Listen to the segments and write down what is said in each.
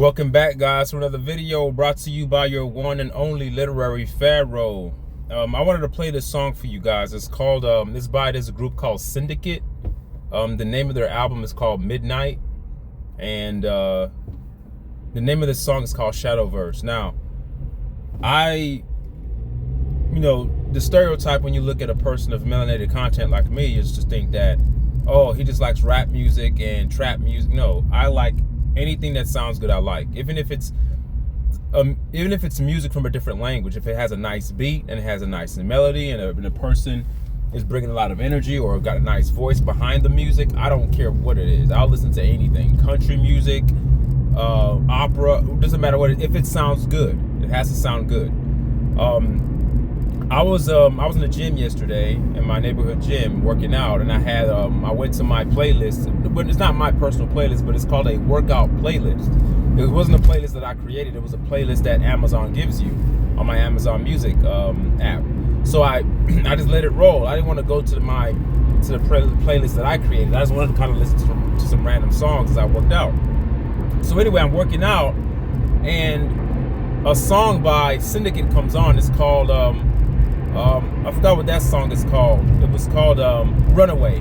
Welcome back, guys, to another video brought to you by your one and only Literary Pharaoh. I wanted to play this song for you guys. It's called, there's a group called Syndicate. The name of their album is called Midnight. And the name of this song is called Shadowverse. Now, the stereotype when you look at a person of melanated content like me is to think that, oh, he just likes rap music and trap music. No, I like anything that sounds good. I like, even if it's music from a different language. If it has a nice beat and it has a nice melody and a person is bringing a lot of energy or got a nice voice behind the music, I don't care what it is. I'll listen to anything. Country music, opera, doesn't matter what if it sounds good. It has to sound good. I was in the gym yesterday, in my neighborhood gym, working out, and I went to my playlist. But it's not my personal playlist, but it's called a workout playlist. It wasn't a playlist that I created. It was a playlist that Amazon gives you on my Amazon Music app. So I just let it roll. I didn't want to go to the playlist that I created. I just wanted to kind of listen to some random songs as I worked out. So anyway, I'm working out, and a song by Syndicate comes on. It's called I forgot what that song is called. It was called Runaway.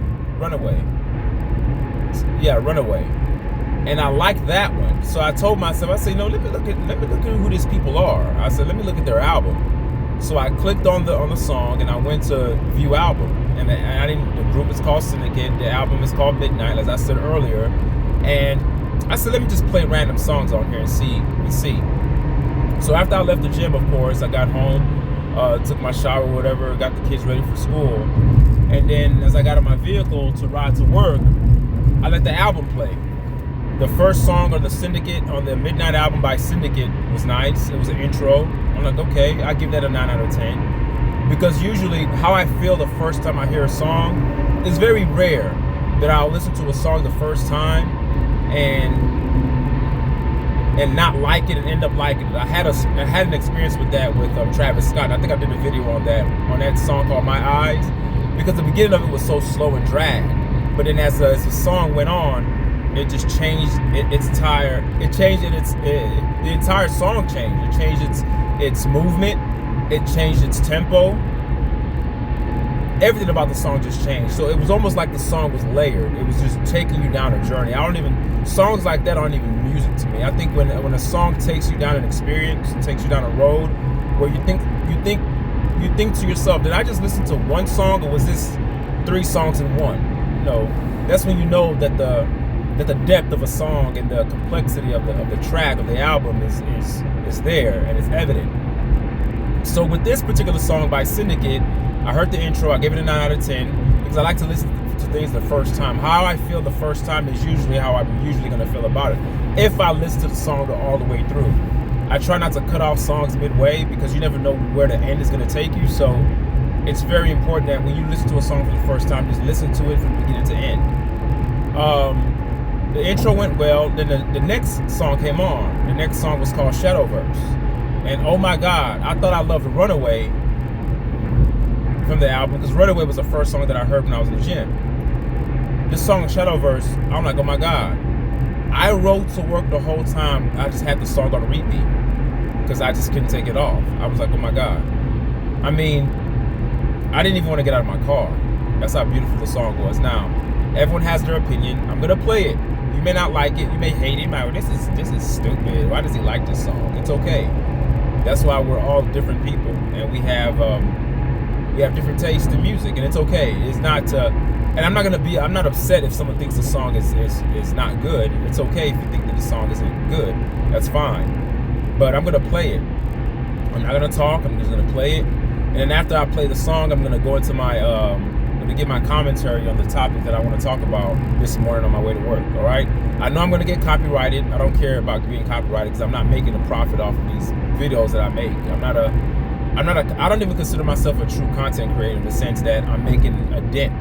Yeah, Runaway. And I like that one. So I told myself, I said, let me look at who these people are. I said, let me look at their album. So I clicked on the song and I went to view album. And the group is called Syndicate. The album is called Midnight, as I said earlier. And I said, let me just play random songs on here and see. So after I left the gym, of course, I got home. Took my shower or whatever, got the kids ready for school, and then as I got in my vehicle to ride to work, I let the album play. The first song on the Midnight album by Syndicate was nice. It was an intro. I'm like, okay, I give that a 9 out of 10, because usually how I feel the first time I hear a song is very rare that I'll listen to a song the first time and not like it and end up liking it. I had an experience with that with Travis Scott. I think I did a video on that song called My Eyes, because the beginning of it was so slow and dragged. But then as the song went on, it just changed the entire song changed. It changed its movement, it changed its tempo. Everything about the song just changed. So it was almost like the song was layered. It was just taking you down a journey. Songs like that aren't even music to me. I think when a song takes you down an experience, takes you down a road where you think to yourself, did I just listen to one song, or was this 3 songs in one? That's when you know that the depth of a song and the complexity of the track of the album is there and it's evident. So with this particular song by Syndicate, I heard the intro, I gave it a 9 out of 10, because I like to listen to things the first time. How I feel the first time is usually how I'm usually going to feel about it, if I listen to the song all the way through. I try not to cut off songs midway, because you never know where the end is going to take you. So it's very important that when you listen to a song for the first time, just listen to it from beginning to end. The intro went well. Then the next song came on. The next song was called Shadowverse. And oh my God, I thought I loved Runaway from the album, because Runaway was the first song that I heard when I was in the gym. This song Shadowverse, I'm like, oh my God. I rode to work the whole time. I just had the song on repeat because I just couldn't take it off. I was like, oh my God. I mean, I didn't even want to get out of my car. That's how beautiful the song was. Now, everyone has their opinion. I'm gonna play it. You may not like it. You may hate it. This is stupid. Why does he like this song? It's okay. That's why we're all different people, and we have different tastes in music, and it's okay. It's not and I'm not upset if someone thinks the song is not good. It's okay if you think that the song isn't good. That's fine. But I'm gonna play it. I'm not gonna talk. I'm just gonna play it, and then after I play the song, I'm gonna go into I'm gonna give my commentary on the topic that I want to talk about this morning on my way to work. All right. I know I'm gonna get copyrighted. I don't care about being copyrighted, because I'm not making a profit off of these videos that I make. I don't even consider myself a true content creator, in the sense that I'm making a dent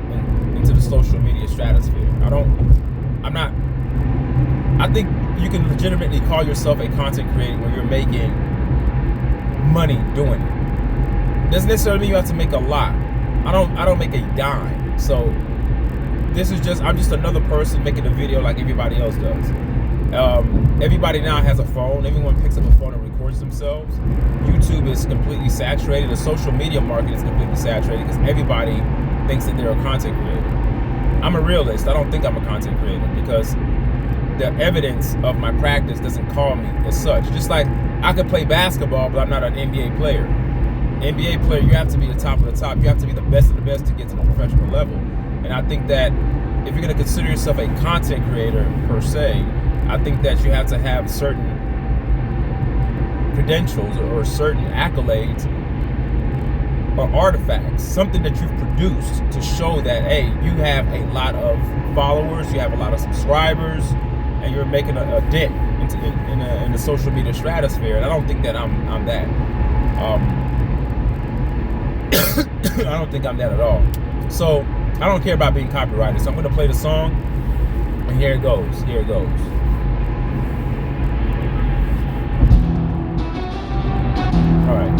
into the social media stratosphere. I think you can legitimately call yourself a content creator when you're making money doing it. Doesn't necessarily mean you have to make a lot. I don't make a dime. So I'm just another person making a video like everybody else does. Everybody now has a phone. Everyone picks up a phone and records themselves. YouTube is completely saturated. The social media market is completely saturated because everybody thinks that they're a content creator. I'm a realist. I don't think I'm a content creator because the evidence of my practice doesn't call me as such. Just like I could play basketball, but I'm not an NBA player. NBA player, you have to be the top of the top. You have to be the best of the best to get to the professional level. And I think that if you're going to consider yourself a content creator per se, I think that you have to have certain credentials or certain accolades or artifacts, something that you've produced to show that, hey, you have a lot of followers, you have a lot of subscribers, and you're making a dent in the social media stratosphere. And I don't think that I'm that. I don't think I'm that at all. So I don't care about being copyrighted. So I'm going to play the song, and here it goes. Here it goes. All right.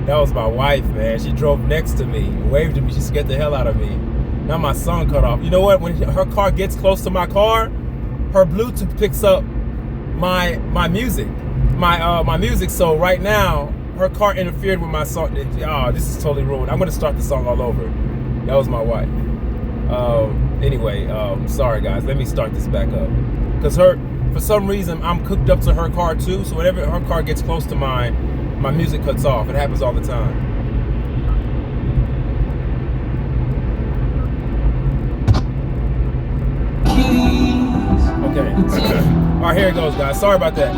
That was my wife, man. She drove next to me, waved at me. She scared the hell out of me. Now my song cut off. You know what? When her car gets close to my car, her Bluetooth picks up my music, my music. So right now, her car interfered with my song. Oh, this is totally ruined. I'm gonna start the song all over. That was my wife. Anyway, sorry guys. Let me start this back up. Cause for some reason, I'm cooked up to her car too. So whenever her car gets close to mine, my music cuts off. It happens all the time. Okay. All right, here it goes, guys. Sorry about that.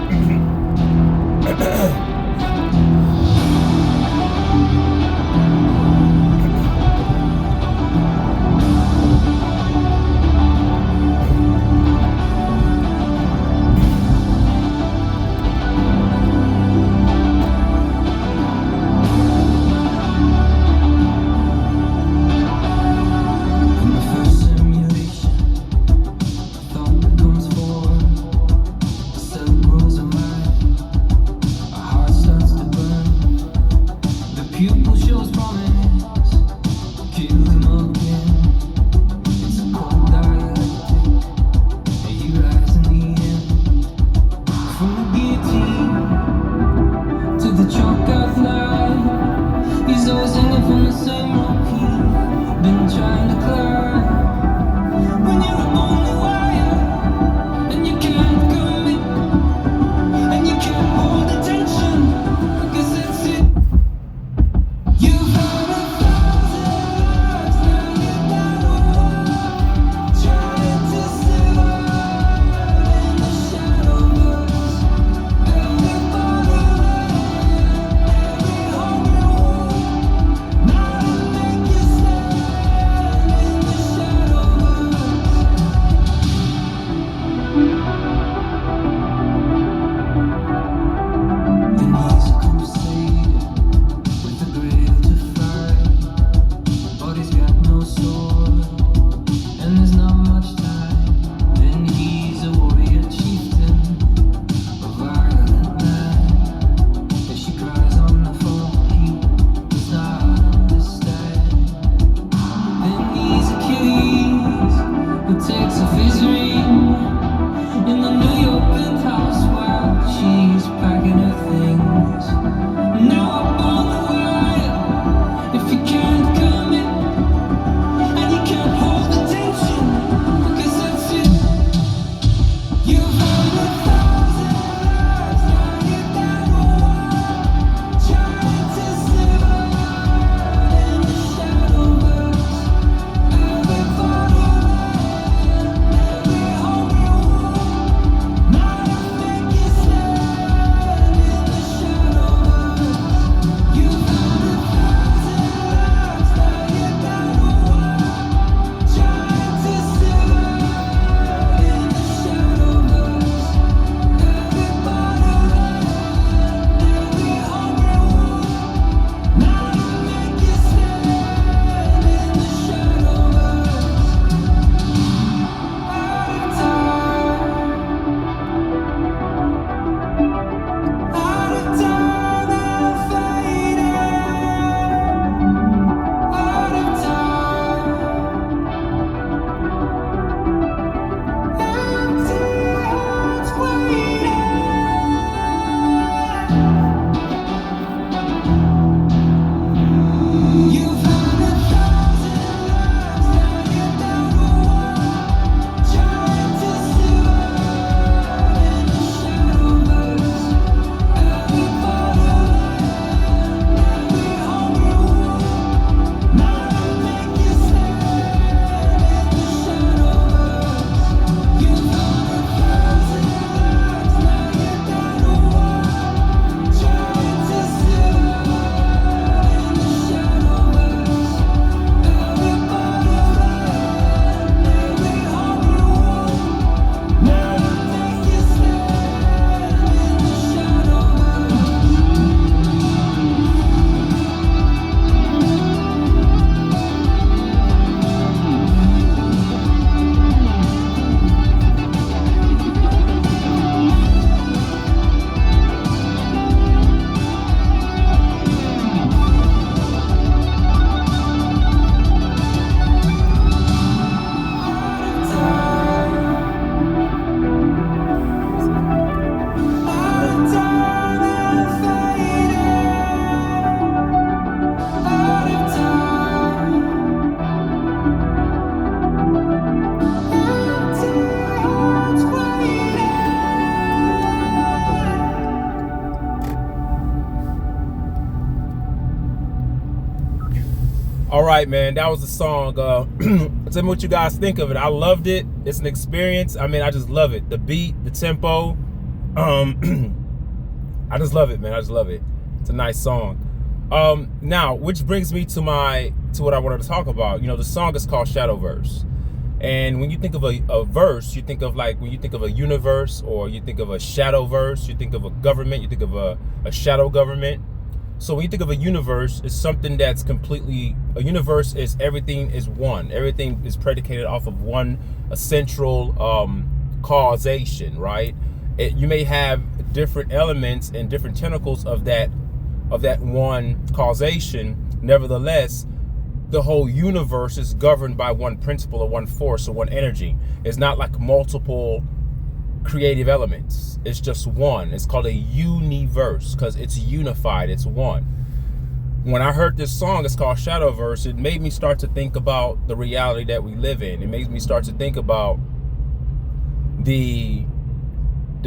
All right, man, that was the song. Tell me what you guys think of it. I loved it. It's an experience. I mean, I just love it. The beat, the tempo. I just love it, man. I just love it. It's a nice song. Now, which brings me to what I wanted to talk about. You know, the song is called Shadowverse. And when you think of a verse, you think of like, when you think of a universe, or you think of a shadowverse, you think of a government, you think of a shadow government. So when you think of a universe, it's something that's completely, a universe is everything is one. Everything is predicated off of one central causation, right? You may have different elements and different tentacles of that one causation. Nevertheless, the whole universe is governed by one principle or one force or one energy. It's not like multiple creative elements. It's just one. It's called a universe because it's unified. It's one. When I heard this song, it's called Shadowverse, it made me start to think about the reality that we live in. It made me start to think about the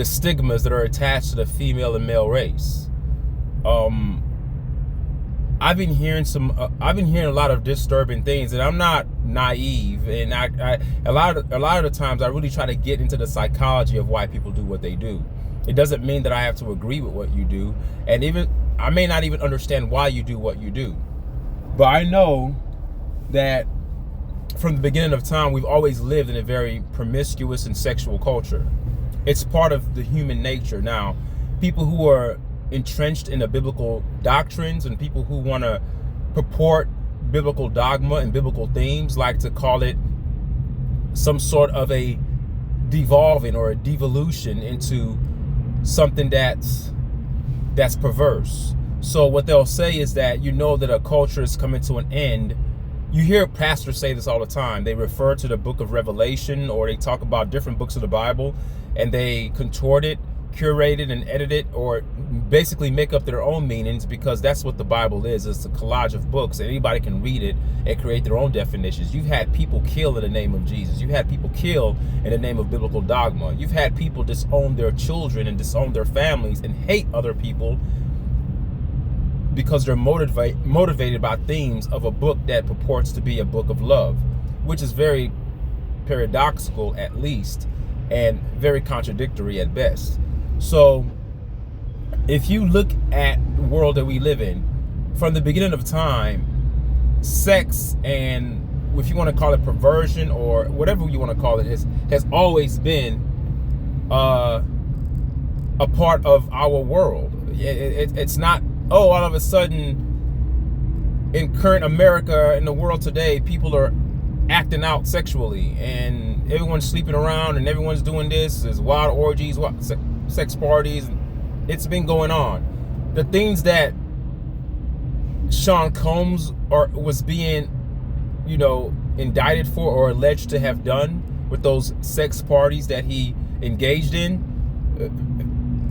stigmas that are attached to the female and male race. I've been hearing a lot of disturbing things, and I'm not naive. And a lot of the times I really try to get into the psychology of why people do what they do. It doesn't mean that I have to agree with what you do, and even I may not even understand why you do what you do. But I know that from the beginning of time, we've always lived in a very promiscuous and sexual culture. It's part of the human nature. Now, people who are entrenched in the biblical doctrines and people who want to purport biblical dogma and biblical themes like to call it some sort of a devolving or a devolution into something that's perverse. So what they'll say is that, you know, that a culture is coming to an end. You hear pastors say this all the time. They refer to the book of Revelation, or they talk about different books of the Bible, and they contort it, curate it, and edit it, or basically make up their own meanings, because that's what the Bible is. It's a collage of books. Anybody can read it and create their own definitions. You've had people kill in the name of Jesus. You've had people kill in the name of biblical dogma. You've had people disown their children and disown their families and hate other people because they're motivated by themes of a book that purports to be a book of love, which is very paradoxical at least, and very contradictory at best. So if you look at the world that we live in, from the beginning of time, sex, and if you want to call it perversion or whatever you want to call it, has always been a part of our world. It's not, oh, all of a sudden in current America, in the world today, people are acting out sexually and everyone's sleeping around and everyone's doing this. There's wild orgies, sex parties. It's been going on. The things that Sean Combs was being, indicted for or alleged to have done with those sex parties that he engaged in,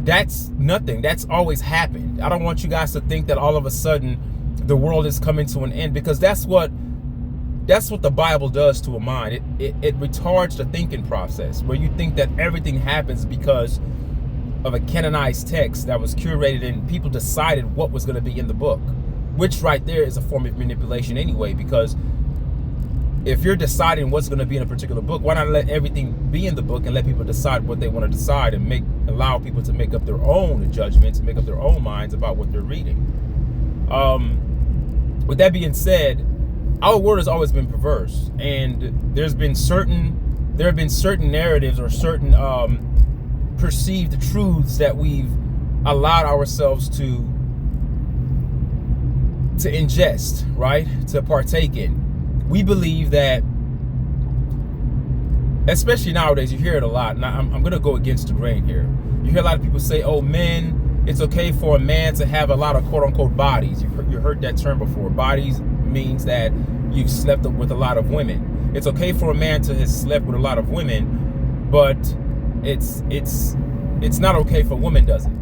that's nothing. That's always happened. I don't want you guys to think that all of a sudden the world is coming to an end, because that's what the Bible does to a mind. It retards the thinking process, where you think that everything happens because of a canonized text that was curated and people decided what was going to be in the book, which right there is a form of manipulation anyway, because if you're deciding what's going to be in a particular book, why not let everything be in the book and let people decide what they want to decide, and allow people to make up their own judgments, make up their own minds about what they're reading. With that being said, our world has always been perverse, and there have been certain narratives or certain perceived truths that we've allowed ourselves to ingest, right? To partake in. We believe that, especially nowadays, you hear it a lot, and I'm going to go against the grain here. You hear a lot of people say, oh, it's okay for a man to have a lot of quote-unquote bodies. You heard that term before. Bodies means that you've slept with a lot of women. It's okay for a man to have slept with a lot of women, but it's not okay for women, does it?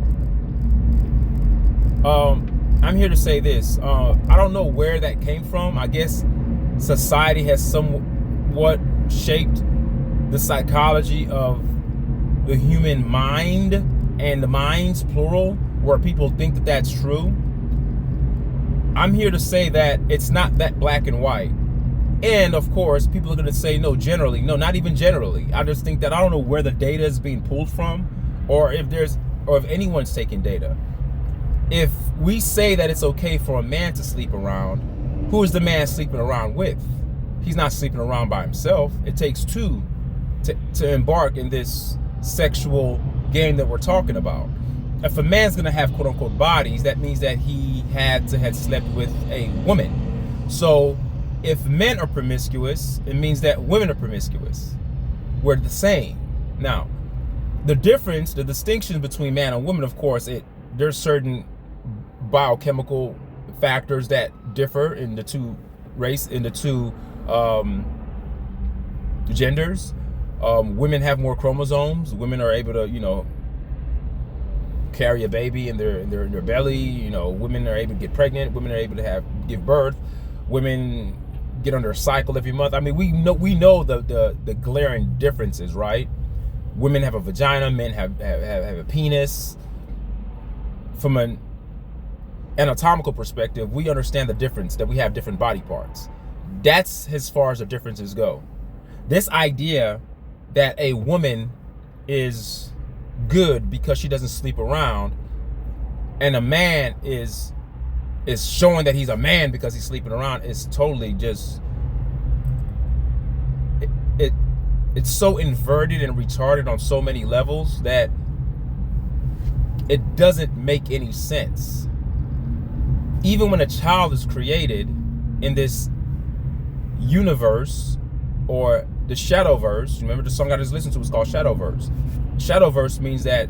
I'm here to say this. I don't know where that came from. I guess society has somewhat shaped the psychology of the human mind, and the minds plural, where people think that that's true. I'm here to say that it's not that black and white. And of course, people are going to say, no, generally. No, not even generally. I just think that I don't know where the data is being pulled from, or if anyone's taking data. If we say that it's okay for a man to sleep around, who is the man sleeping around with? He's not sleeping around by himself. It takes two to embark in this sexual game that we're talking about. If a man's going to have quote unquote bodies, that means that he had slept with a woman. So if men are promiscuous, it means that women are promiscuous. We're the same. Now, the distinction between man and woman, of course, there's certain biochemical factors that differ in the two genders. Women have more chromosomes. Women are able to, carry a baby in their belly. Women are able to get pregnant. Women are able to give birth. Women get under a cycle every month. I mean, we know the glaring differences, right? Women have a vagina. Men have a penis. From an anatomical perspective, we understand the difference, that we have different body parts. That's as far as the differences go. This idea that a woman is good because she doesn't sleep around, and a man is showing that he's a man because he's sleeping around, is totally just it's so inverted and retarded on so many levels that it doesn't make any sense. Even when a child is created in this universe, or the Shadowverse, remember the song I just listened to was called Shadowverse. Shadowverse means that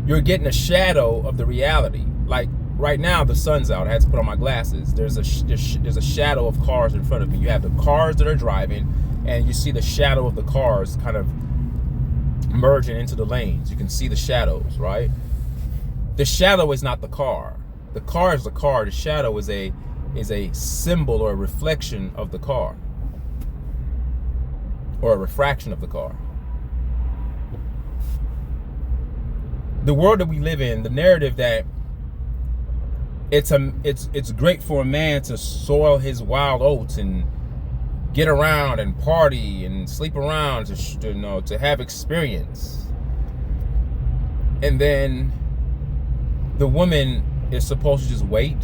you're getting a shadow of the reality. Like right now, the sun's out. I had to put on my glasses. There's a shadow of cars in front of me. You have the cars that are driving, and you see the shadow of the cars kind of merging into the lanes. You can see the shadows, right? The shadow is not the car. The car is the car. The shadow is a symbol or a reflection of the car, or a refraction of the car. The world that we live in, the narrative that it's great for a man to soil his wild oats and get around and party and sleep around to have experience, and then the woman is supposed to just wait.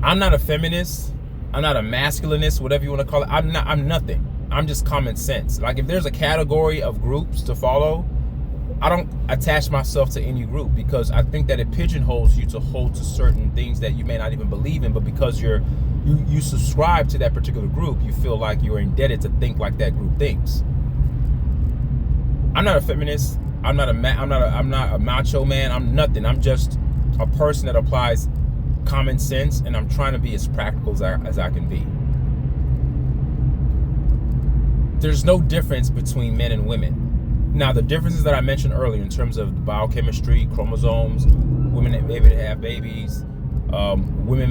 I'm not a feminist. I'm not a masculinist, whatever you want to call it. I'm nothing. I'm just common sense. Like, if there's a category of groups to follow, I don't attach myself to any group, because I think that it pigeonholes you to hold to certain things that you may not even believe in, but because you subscribe to that particular group, you feel like you're indebted to think like that group thinks. I'm not a feminist. I'm not a macho man. I'm nothing. I'm just a person that applies common sense, and I'm trying to be as practical as I can be. There's no difference between men and women. Now, the differences that I mentioned earlier in terms of biochemistry, chromosomes, women that maybe have babies, women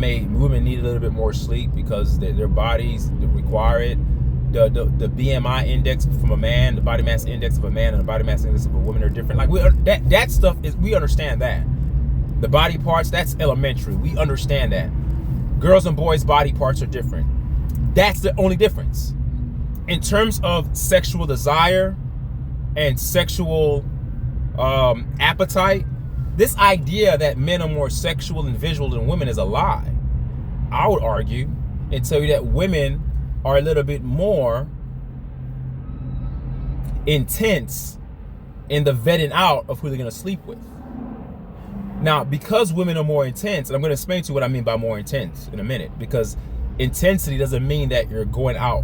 need a little bit more sleep because their bodies require it. The BMI index from a man, the body mass index of a man, and the body mass index of a woman are different. Like, that stuff we understand that. The body parts, that's elementary. We understand that. Girls and boys' body parts are different. That's the only difference. In terms of sexual desire and sexual appetite, this idea that men are more sexual and visual than women is a lie. I would argue and tell you that women are a little bit more intense in the vetting out of who they're going to sleep with. Now, because women are more intense, and I'm going to explain to you what I mean by more intense in a minute, because intensity doesn't mean that you're going out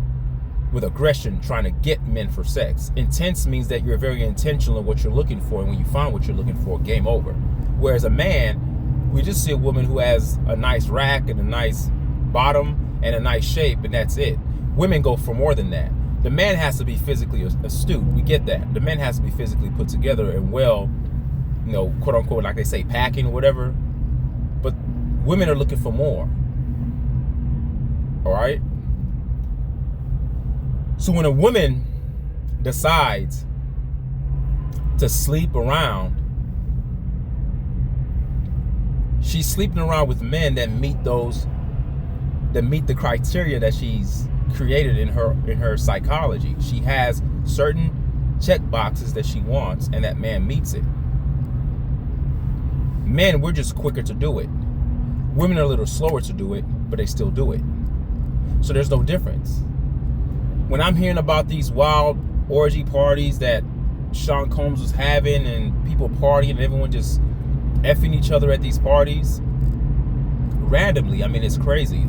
with aggression trying to get men for sex. Intense means that you're very intentional in what you're looking for, and when you find what you're looking for, game over. Whereas a man, we just see a woman who has a nice rack and a nice bottom and a nice shape, and that's it. Women go for more than that. The man has to be physically astute. We get that. The man has to be physically put together and well, quote unquote, like they say, packing or whatever. But women are looking for more. All right? So when a woman decides to sleep around, she's sleeping around with men that meet the criteria that she's created in her psychology. She has certain check boxes that she wants, and that man meets it. Men, we're just quicker to do it. Women are a little slower to do it, but they still do it. So there's no difference. When I'm hearing about these wild orgy parties that Sean Combs was having, and people partying and everyone just effing each other at these parties randomly, I mean, it's crazy.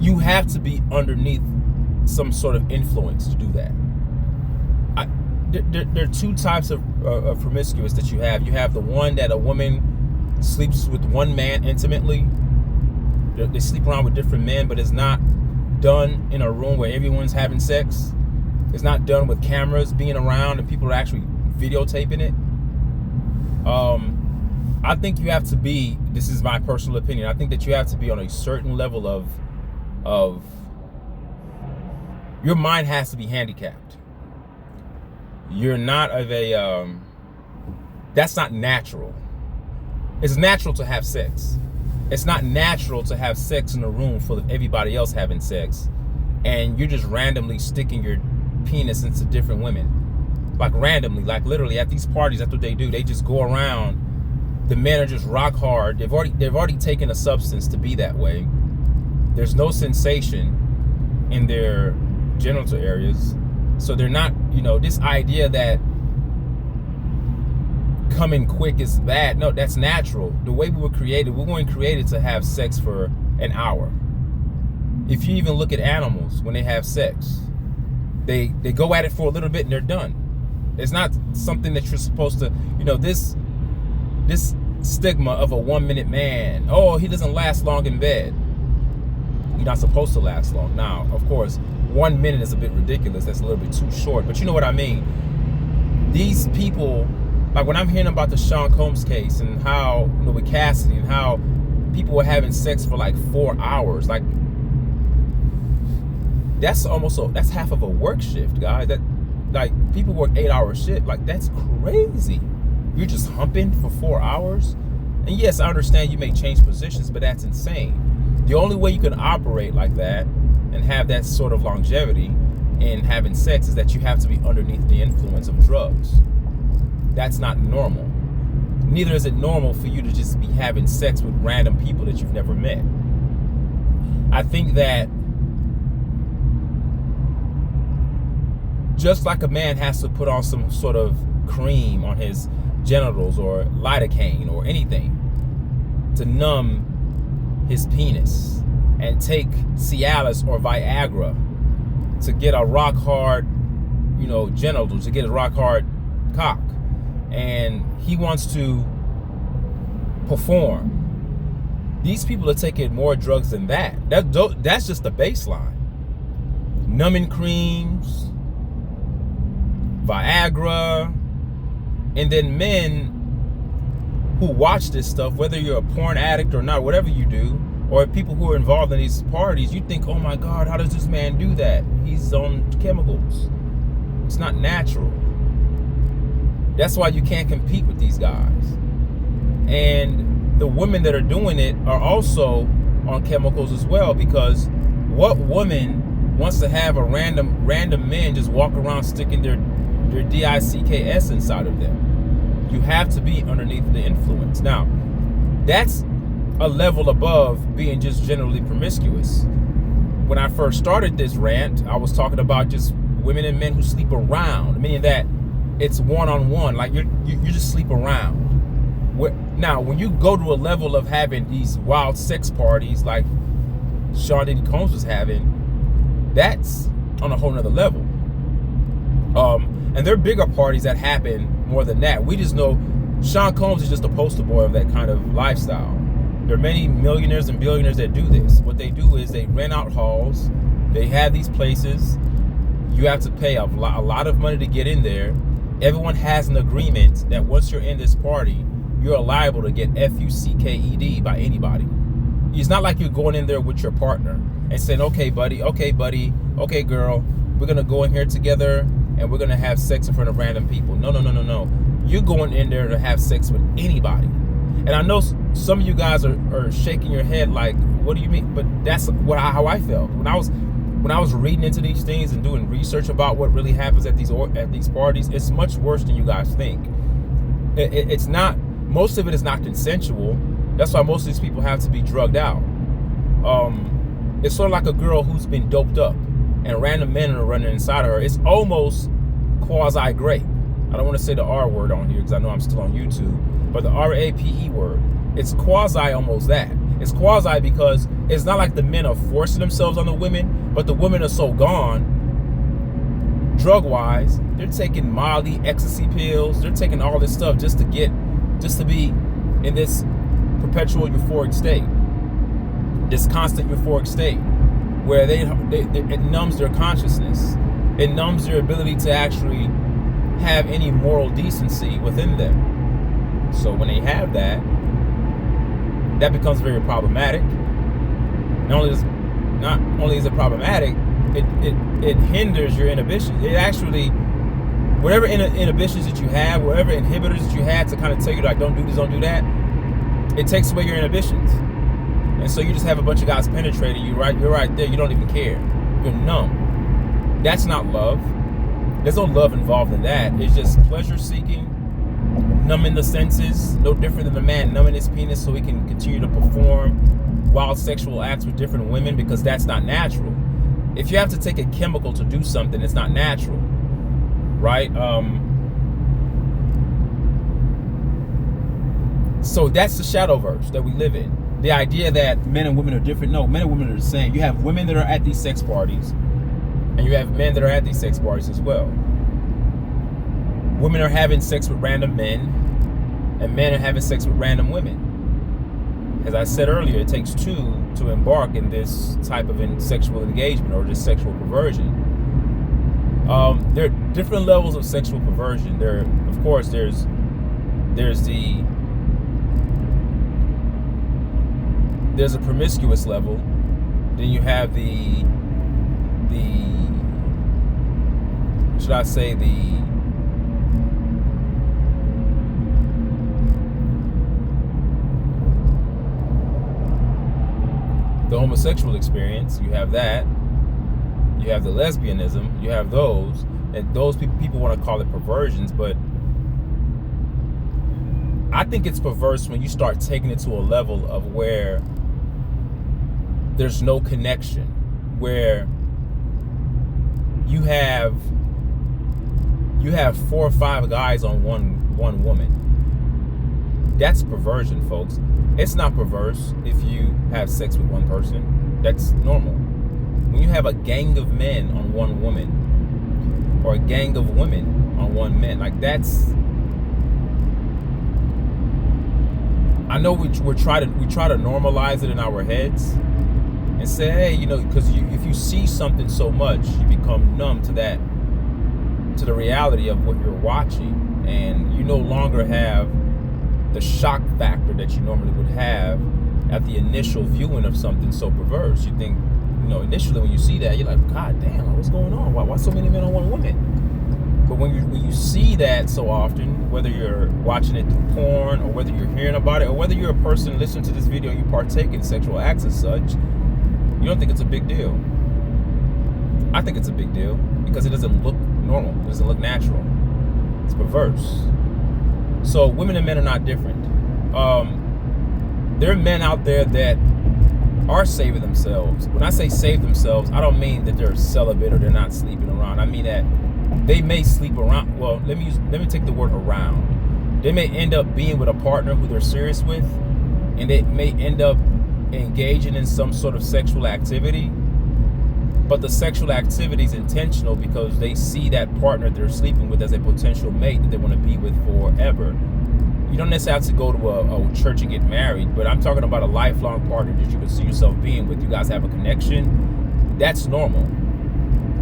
You have to be underneath some sort of influence to do that. There are two types of promiscuous that you have. You have the one that a woman sleeps with one man intimately. They sleep around with different men, but it's not done in a room where everyone's having sex. It's not done with cameras being around and people are actually videotaping it. I think you have to be, this is my personal opinion, I think that you have to be on a certain level of your mind has to be handicapped. You're not of a, that's not natural. It's natural to have sex. It's not natural to have sex in a room full of everybody else having sex, and you're just randomly sticking your penis into different women. Like randomly, like literally at these parties, that's what they do. They just go around. The men are just rock hard. They've already taken a substance to be that way. There's no sensation in their genital areas. So they're not, this idea that coming quick is bad. No, that's natural. The way we were created to have sex for an hour. If you even look at animals, when they have sex, they go at it for a little bit and they're done. It's not something that you're supposed to, this stigma of a 1 minute man. Oh, he doesn't last long in bed. You're not supposed to last long. Now, of course, 1 minute is a bit ridiculous. That's a little bit too short, but you know what I mean. These people, like when I'm hearing about the Sean Combs case and how, with Cassidy, and how people were having sex for like 4 hours, like that's half of a work shift, guys. That, like, people work 8-hour shift. Like, that's crazy. You're just humping for 4 hours. And yes, I understand you may change positions, but that's insane. The only way you can operate like that and have that sort of longevity in having sex is that you have to be underneath the influence of drugs. That's not normal. Neither is it normal for you to just be having sex with random people that you've never met. I think that just like a man has to put on some sort of cream on his genitals or lidocaine or anything to numb his penis, and take Cialis or Viagra to get a rock hard, genital, to get a rock hard cock, and he wants to perform. These people are taking more drugs than that. That's just the baseline. Numbing creams, Viagra, and then men who watch this stuff, whether you're a porn addict or not, whatever you do, or people who are involved in these parties, you think, oh my God, how does this man do that? He's on chemicals. It's not natural. That's why you can't compete with these guys. And the women that are doing it are also on chemicals as well, because what woman wants to have a random men just walk around sticking their DICKS inside of them? You have to be underneath the influence. Now, that's a level above being just generally promiscuous. When I first started this rant, I was talking about just women and men who sleep around, meaning that it's one-on-one, like you just sleep around. Now, when you go to a level of having these wild sex parties like Sean Diddy Combs was having, that's on a whole nother level. And there are bigger parties that happen more than that. We just know Sean Combs is just a poster boy of that kind of lifestyle. There are many millionaires and billionaires that do this. What they do is they rent out halls. They have these places. You have to pay a lot of money to get in there. Everyone has an agreement that once you're in this party, you're liable to get FUCKED by anybody. It's not like you're going in there with your partner and saying, okay, buddy, okay, girl, we're going to go in here together and we're gonna have sex in front of random people. No. You're going in there to have sex with anybody. And I know some of you guys are shaking your head like, what do you mean? But that's how I felt when I was reading into these things and doing research about what really happens at these parties. It's much worse than you guys think. It's not. Most of it is not consensual. That's why most of these people have to be drugged out. It's sort of like a girl who's been doped up and random men are running inside of her. It's almost quasi-grape. I don't want to say the R word on here because I know I'm still on YouTube, but the RAPE word, it's quasi almost that. It's quasi because it's not like the men are forcing themselves on the women, but the women are so gone, drug-wise, they're taking Molly, ecstasy pills, they're taking all this stuff just to be in this perpetual euphoric state, this constant euphoric state, where it numbs their consciousness, it numbs their ability to actually have any moral decency within them. So when they have that becomes very problematic. Not only is it problematic, it hinders your inhibition. It actually, whatever inhibitions that you have, whatever inhibitors that you had to kind of tell you like, don't do this, don't do that, it takes away your inhibitions. And so you just have a bunch of guys penetrating you, right? You're right there. You don't even care. You're numb. That's not love. There's no love involved in that. It's just pleasure seeking, numbing the senses, no different than a man numbing his penis so he can continue to perform wild sexual acts with different women, because that's not natural. If you have to take a chemical to do something, it's not natural, right? So that's the shadowverse that we live in. The idea that men and women are different. No, men and women are the same. You have women that are at these sex parties, and you have men that are at these sex parties as well. Women are having sex with random men, and men are having sex with random women. As I said earlier, it takes two to embark in this type of sexual engagement or just sexual perversion. There are different levels of sexual perversion. There's a promiscuous level. Then you have the homosexual experience. You have that. You have the lesbianism. You have those. And those people want to call it perversions, but I think it's perverse when you start taking it to a level of where there's no connection, where you have 4 or 5 guys on one woman. That's perversion, folks. It's not perverse if you have sex with one person. That's normal. When you have a gang of men on one woman, or a gang of women on one man, like that's. I know we try to normalize it in our heads and say, hey, because if you see something so much, you become numb to that, to the reality of what you're watching, and you no longer have the shock factor that you normally would have at the initial viewing of something so perverse. You think, initially when you see that, you're like, God damn, what's going on? Why so many men on one woman? But when you see that so often, whether you're watching it through porn, or whether you're hearing about it, or whether you're a person listening to this video and you partake in sexual acts as such, you don't think it's a big deal. I think it's a big deal because it doesn't look normal. It doesn't look natural. It's perverse. So women and men are not different. There are men out there that are saving themselves. When I say save themselves, I don't mean that they're celibate or they're not sleeping around. I mean that they may sleep around. Well, let me take the word around. They may end up being with a partner who they're serious with, and they may end up engaging in some sort of sexual activity. But the sexual activity is intentional because they see that partner they're sleeping with as a potential mate that they want to be with forever. You don't necessarily have to go to a church and get married, but I'm talking about a lifelong partner that you can see yourself being with. You guys have a connection. That's normal,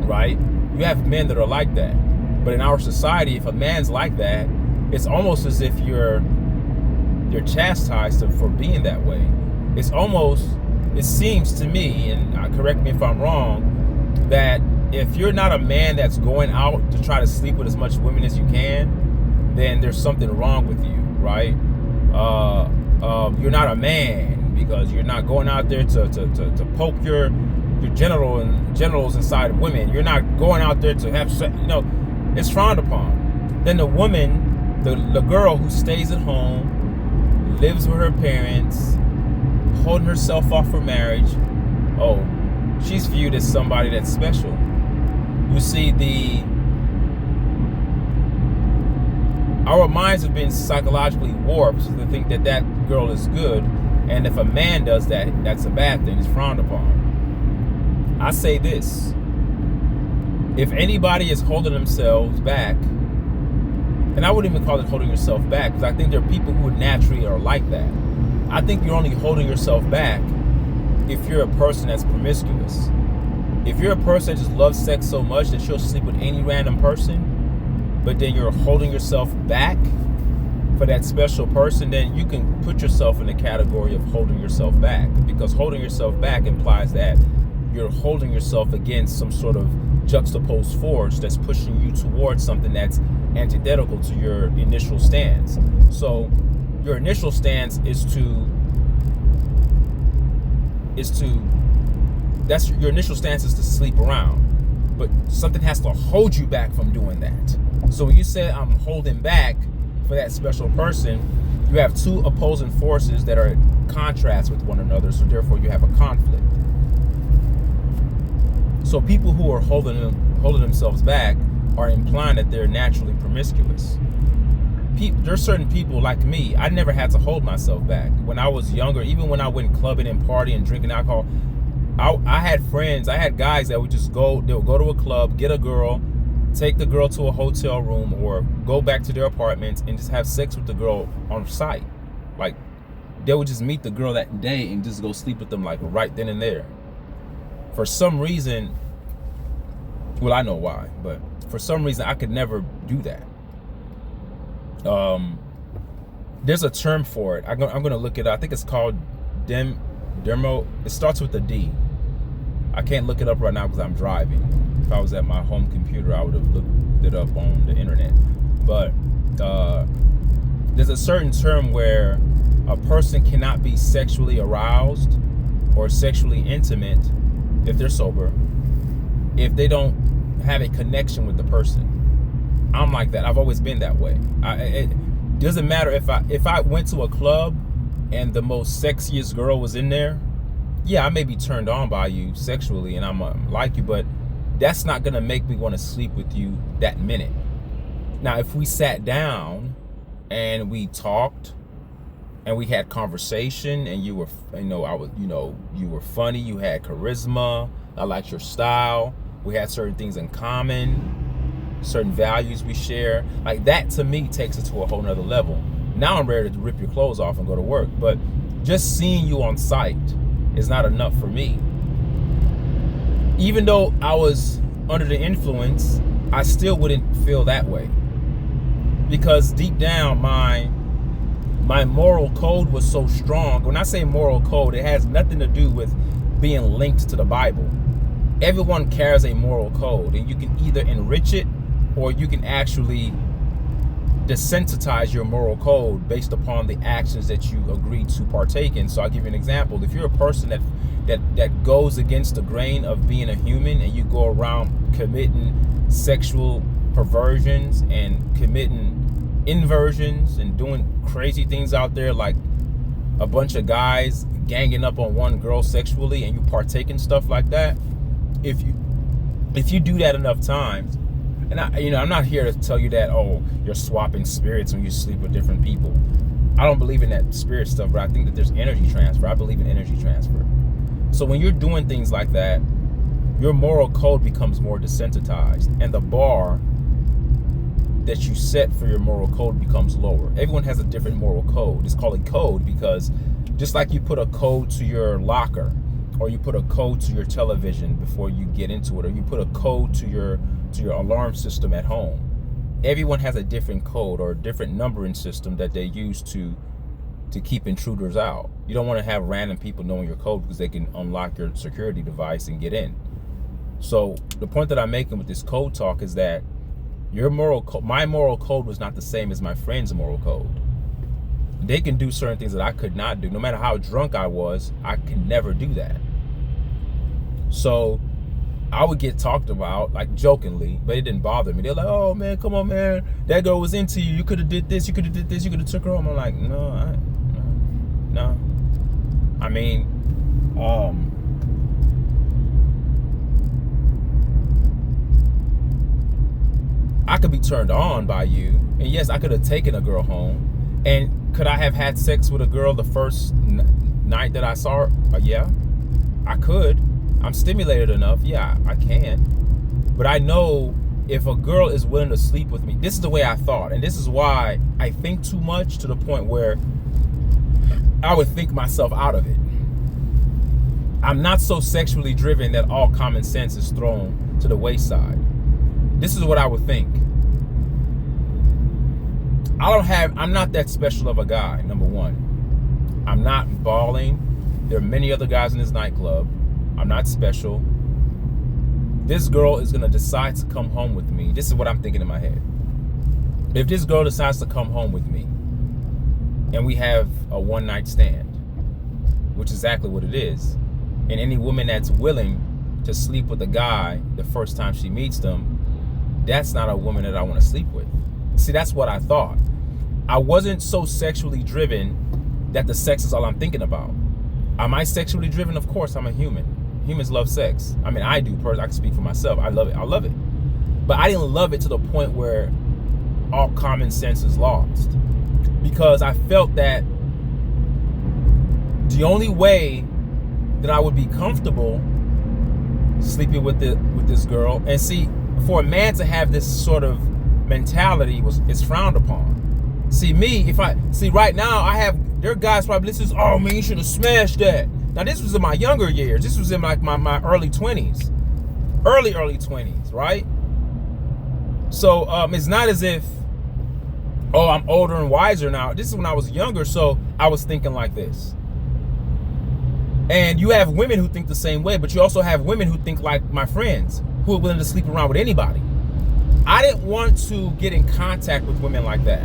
right? You have men that are like that. But in our society, if a man's like that, it's almost as if you're chastised for being that way. It seems to me, and correct me if I'm wrong, that if you're not a man that's going out to try to sleep with as much women as you can, then there's something wrong with you, right? You're not a man because you're not going out there to poke your genitals inside of women. You're not going out there to have sex. It's frowned upon. Then the woman, the girl who stays at home, lives with her parents, holding herself off for marriage, she's viewed as somebody that's special. You see, our minds have been psychologically warped to think that that girl is good, and if a man does that, that's a bad thing. It's frowned upon. I say this: if anybody is holding themselves back, and I wouldn't even call it holding yourself back, because I think there are people who naturally are like that. I think you're only holding yourself back if you're a person that's promiscuous. If you're a person that just loves sex so much that you'll sleep with any random person, but then you're holding yourself back for that special person, then you can put yourself in the category of holding yourself back, because holding yourself back implies that you're holding yourself against some sort of juxtaposed force that's pushing you towards something that's antithetical to your initial stance. So your initial stance your initial stance is to sleep around, but something has to hold you back from doing that. So when you say I'm holding back for that special person, you have two opposing forces that are in contrast with one another, so therefore you have a conflict. So people who are holding themselves back are implying that they're naturally promiscuous. There's certain people like me, I never had to hold myself back. When I was younger, even when I went clubbing and partying and drinking alcohol, I had friends, I had guys that would just go to a club, get a girl, take the girl to a hotel room, or go back to their apartments and just have sex with the girl on site. Like, they would just meet the girl that day and just go sleep with them, like, right then and there. For some reason, well, I know why, but for some reason I could never do that. There's a term for it. I'm gonna look it up. I think it's called dermo. It starts with a D. I can't look it up right now because I'm driving. If I was at my home computer, I would have looked it up on the internet. But there's a certain term where a person cannot be sexually aroused or sexually intimate if they're sober, if they don't have a connection with the person. I'm like that. I've always been that way. It doesn't matter if I went to a club and the most sexiest girl was in there. Yeah, I may be turned on by you sexually and I'm like you, but that's not gonna make me want to sleep with you that minute. Now, if we sat down and we talked and we had conversation and you were funny, you had charisma, I liked your style, we had certain things in common, certain values we share, like that to me takes it to a whole nother level. Now I'm ready to rip your clothes off and go to work, but just seeing you on sight is not enough for me. Even though I was under the influence, I still wouldn't feel that way, because deep down my moral code was so strong. When I say moral code, it has nothing to do with being linked to the Bible. Everyone carries a moral code, and you can either enrich it or you can actually desensitize your moral code based upon the actions that you agree to partake in. So I'll give you an example. If you're a person that goes against the grain of being a human, and you go around committing sexual perversions and committing inversions and doing crazy things out there, like a bunch of guys ganging up on one girl sexually, and you partake in stuff like that, if you do that enough times, and I'm not here to tell you that, you're swapping spirits when you sleep with different people. I don't believe in that spirit stuff, but I think that there's energy transfer. I believe in energy transfer. So when you're doing things like that, your moral code becomes more desensitized, and the bar that you set for your moral code becomes lower. Everyone has a different moral code. It's called a code because just like you put a code to your locker, or you put a code to your television before you get into it, or you put a code to your alarm system at home, everyone has a different code or a different numbering system that they use to keep intruders out. You don't want to have random people knowing your code because they can unlock your security device and get in. So the point that I'm making with this code talk is that my moral code was not the same as my friend's moral code. They can do certain things that I could not do. No matter how drunk I was, I could never do that. So I would get talked about, like jokingly, but it didn't bother me. They're like, oh man, come on man, that girl was into you. You could have did this, you could have did this, you could have took her home. I'm like, no. I mean, I could be turned on by you, and yes, I could have taken a girl home. And could I have had sex with a girl the first night that I saw her? Yeah, I could. I'm stimulated enough. Yeah, I can. But I know if a girl is willing to sleep with me, this is the way I thought. And this is why I think too much, to the point where I would think myself out of it. I'm not so sexually driven that all common sense is thrown to the wayside. This is what I would think. I'm not that special of a guy, number one. I'm not balling. There are many other guys in this nightclub. I'm not special. This girl is going to decide to come home with me. This is what I'm thinking in my head. If this girl decides to come home with me and we have a one-night stand, which is exactly what it is, and any woman that's willing to sleep with a guy the first time she meets them, that's not a woman that I want to sleep with. See, that's what I thought. I wasn't so sexually driven that the sex is all I'm thinking about. Am I sexually driven? Of course, I'm a human. Humans love sex. I mean, I do. I can speak for myself. I love it. I love it. But I didn't love it to the point where all common sense is lost. Because I felt that the only way that I would be comfortable sleeping with this girl, and see, for a man to have this sort of mentality is frowned upon. See, right now there are guys probably listening, oh man, you should have smashed that. Now this was in my younger years. This was in like my early 20s. Early 20s, right? So it's not as if, oh, I'm older and wiser now. This is when I was younger, so I was thinking like this. And you have women who think the same way, but you also have women who think like my friends, who are willing to sleep around with anybody. I didn't want to get in contact with women like that,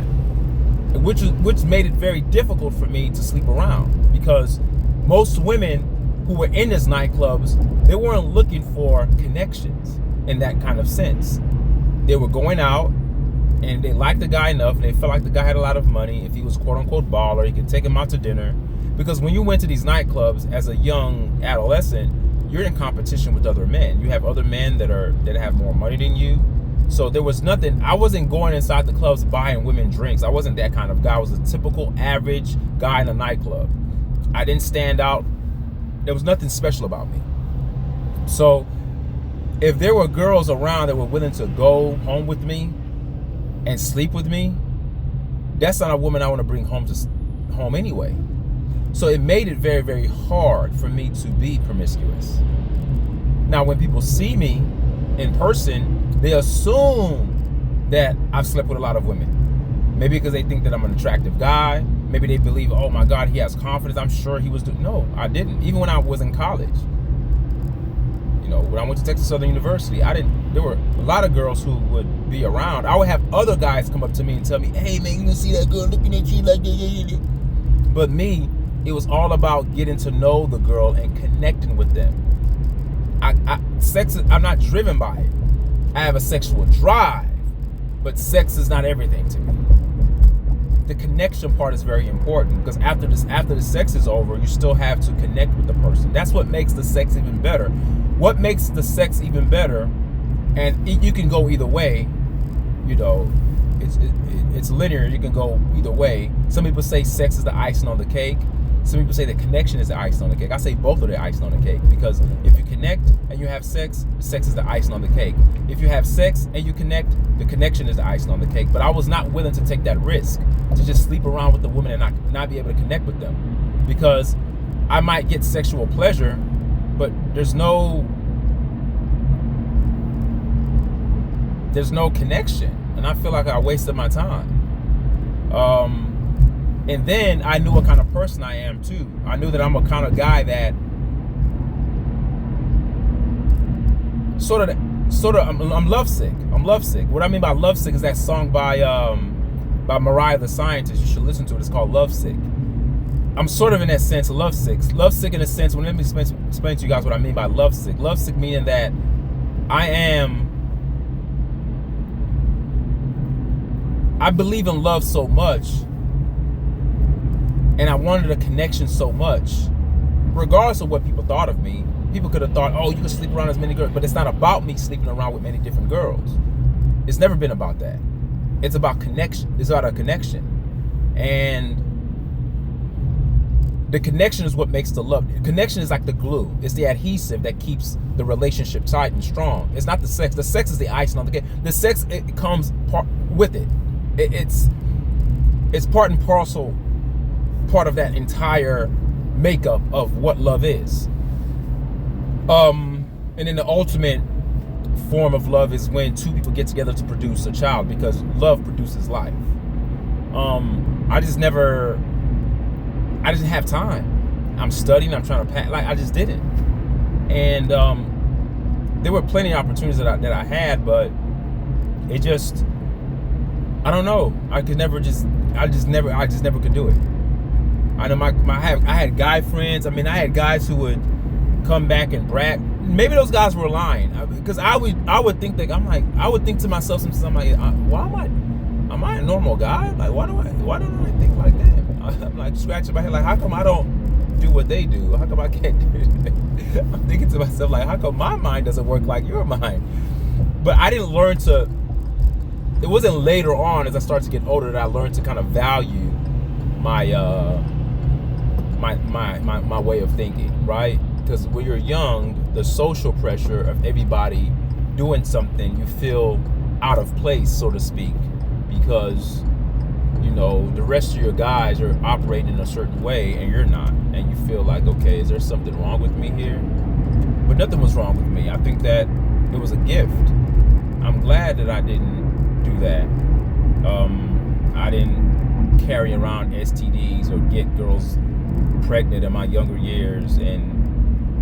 which made it very difficult for me to sleep around, because most women who were in these nightclubs, they weren't looking for connections in that kind of sense. They were going out and they liked the guy enough, and they felt like the guy had a lot of money. If he was quote unquote baller, he could take him out to dinner. Because when you went to these nightclubs as a young adolescent, you're in competition with other men. You have other men that have more money than you. So there was nothing. I wasn't going inside the clubs buying women drinks. I wasn't that kind of guy. I was a typical average guy in a nightclub. I didn't stand out. There was nothing special about me. So if there were girls around that were willing to go home with me and sleep with me, that's not a woman I want to bring home anyway. So it made it very, very hard for me to be promiscuous. Now, when people see me in person, they assume that I've slept with a lot of women. Maybe because they think that I'm an attractive guy. Maybe they believe, oh my God, he has confidence. I'm sure he was doing. No, I didn't. Even when I was in college. You know, when I went to Texas Southern University, there were a lot of girls who would be around. I would have other guys come up to me and tell me, hey man, you gonna see that girl looking at you like that. But me, it was all about getting to know the girl and connecting with them. I'm not driven by it. I have a sexual drive, but sex is not everything to me. The connection part is very important, because after the sex is over, you still have to connect with the person. That's what makes the sex even better. What makes the sex even better, and you can go either way, you know, it's linear, you can go either way. Some people say sex is the icing on the cake. Some people say the connection is the icing on the cake. I say both are the icing on the cake, because if you connect and you have sex is the icing on the cake. If you have sex and you connect, the connection is the icing on the cake. But I was not willing to take that risk to just sleep around with the woman and not be able to connect with them, because I might get sexual pleasure, but there's no connection, and I feel like I wasted my time. And then I knew what kind of person I am too. I knew that I'm a kind of guy that I'm lovesick. I'm lovesick. What I mean by lovesick is that song by Mariah the Scientist. You should listen to it. It's called Lovesick. I'm sort of in that sense lovesick. Lovesick in a sense. Let me explain to you guys what I mean by lovesick. Lovesick meaning that I believe in love so much, and I wanted a connection so much, regardless of what people thought of me. People could have thought, oh, you can sleep around as many girls, but it's not about me sleeping around with many different girls. It's never been about that. It's about connection. It's about a connection. And the connection is what makes the love. The connection is like the glue. It's the adhesive that keeps the relationship tight and strong. It's not the sex. The sex is the icing on the cake. The sex, it comes with it. It's part and parcel, part of that entire makeup of what love is. And then the ultimate form of love is when two people get together to produce a child, because love produces life. I didn't have time. I'm studying, I'm trying to pack, I just didn't. And there were plenty of opportunities that I had, but it just, I don't know. I just never could do it. I know I had guy friends. I mean, I had guys who would come back and brag. Maybe those guys were lying, because I would think that I would think to myself sometimes, I'm like, why am I a normal guy? Like, why don't I think like that? I'm like scratching my head, like, how come I don't do what they do? How come I can't do it? I'm thinking to myself, like, how come my mind doesn't work like your mind? But I didn't learn to. It wasn't later on, as I started to get older, that I learned to kind of value my way of thinking, right? Because when you're young, the social pressure of everybody doing something, you feel out of place, so to speak, because the rest of your guys are operating in a certain way and you're not, and you feel like, okay, is there something wrong with me here? But nothing was wrong with me. I think that it was a gift. I'm glad that I didn't do that. I didn't carry around STDs or get girls pregnant in my younger years and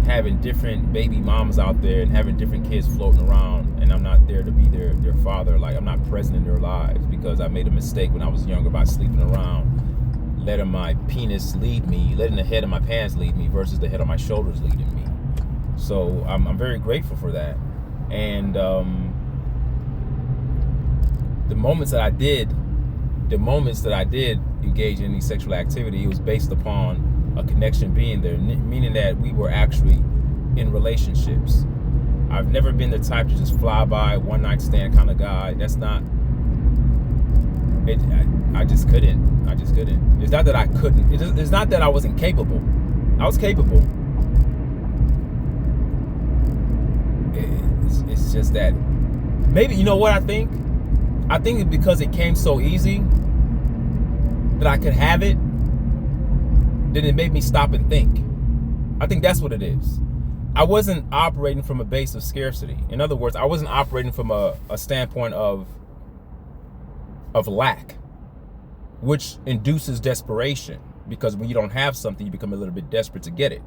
having different baby moms out there and having different kids floating around, and I'm not there to be their father. Like, I'm not present in their lives because I made a mistake when I was younger by sleeping around, letting my penis lead me, letting the head of my pants lead me versus the head of my shoulders leading me. So I'm very grateful for that. And the moments that I did engage in any sexual activity, it was based upon a connection being there, meaning that we were actually in relationships. I've never been the type to just fly by, one night stand kind of guy. That's not it. I just couldn't. It's not that I couldn't. It's not that I wasn't capable. I was capable. It's just that maybe, you know what I think? I think it's because it came so easy that I could have it, then it made me stop and think. I think that's what it is. I wasn't operating from a base of scarcity. In other words, I wasn't operating from a standpoint of lack, which induces desperation, because when you don't have something, you become a little bit desperate to get it.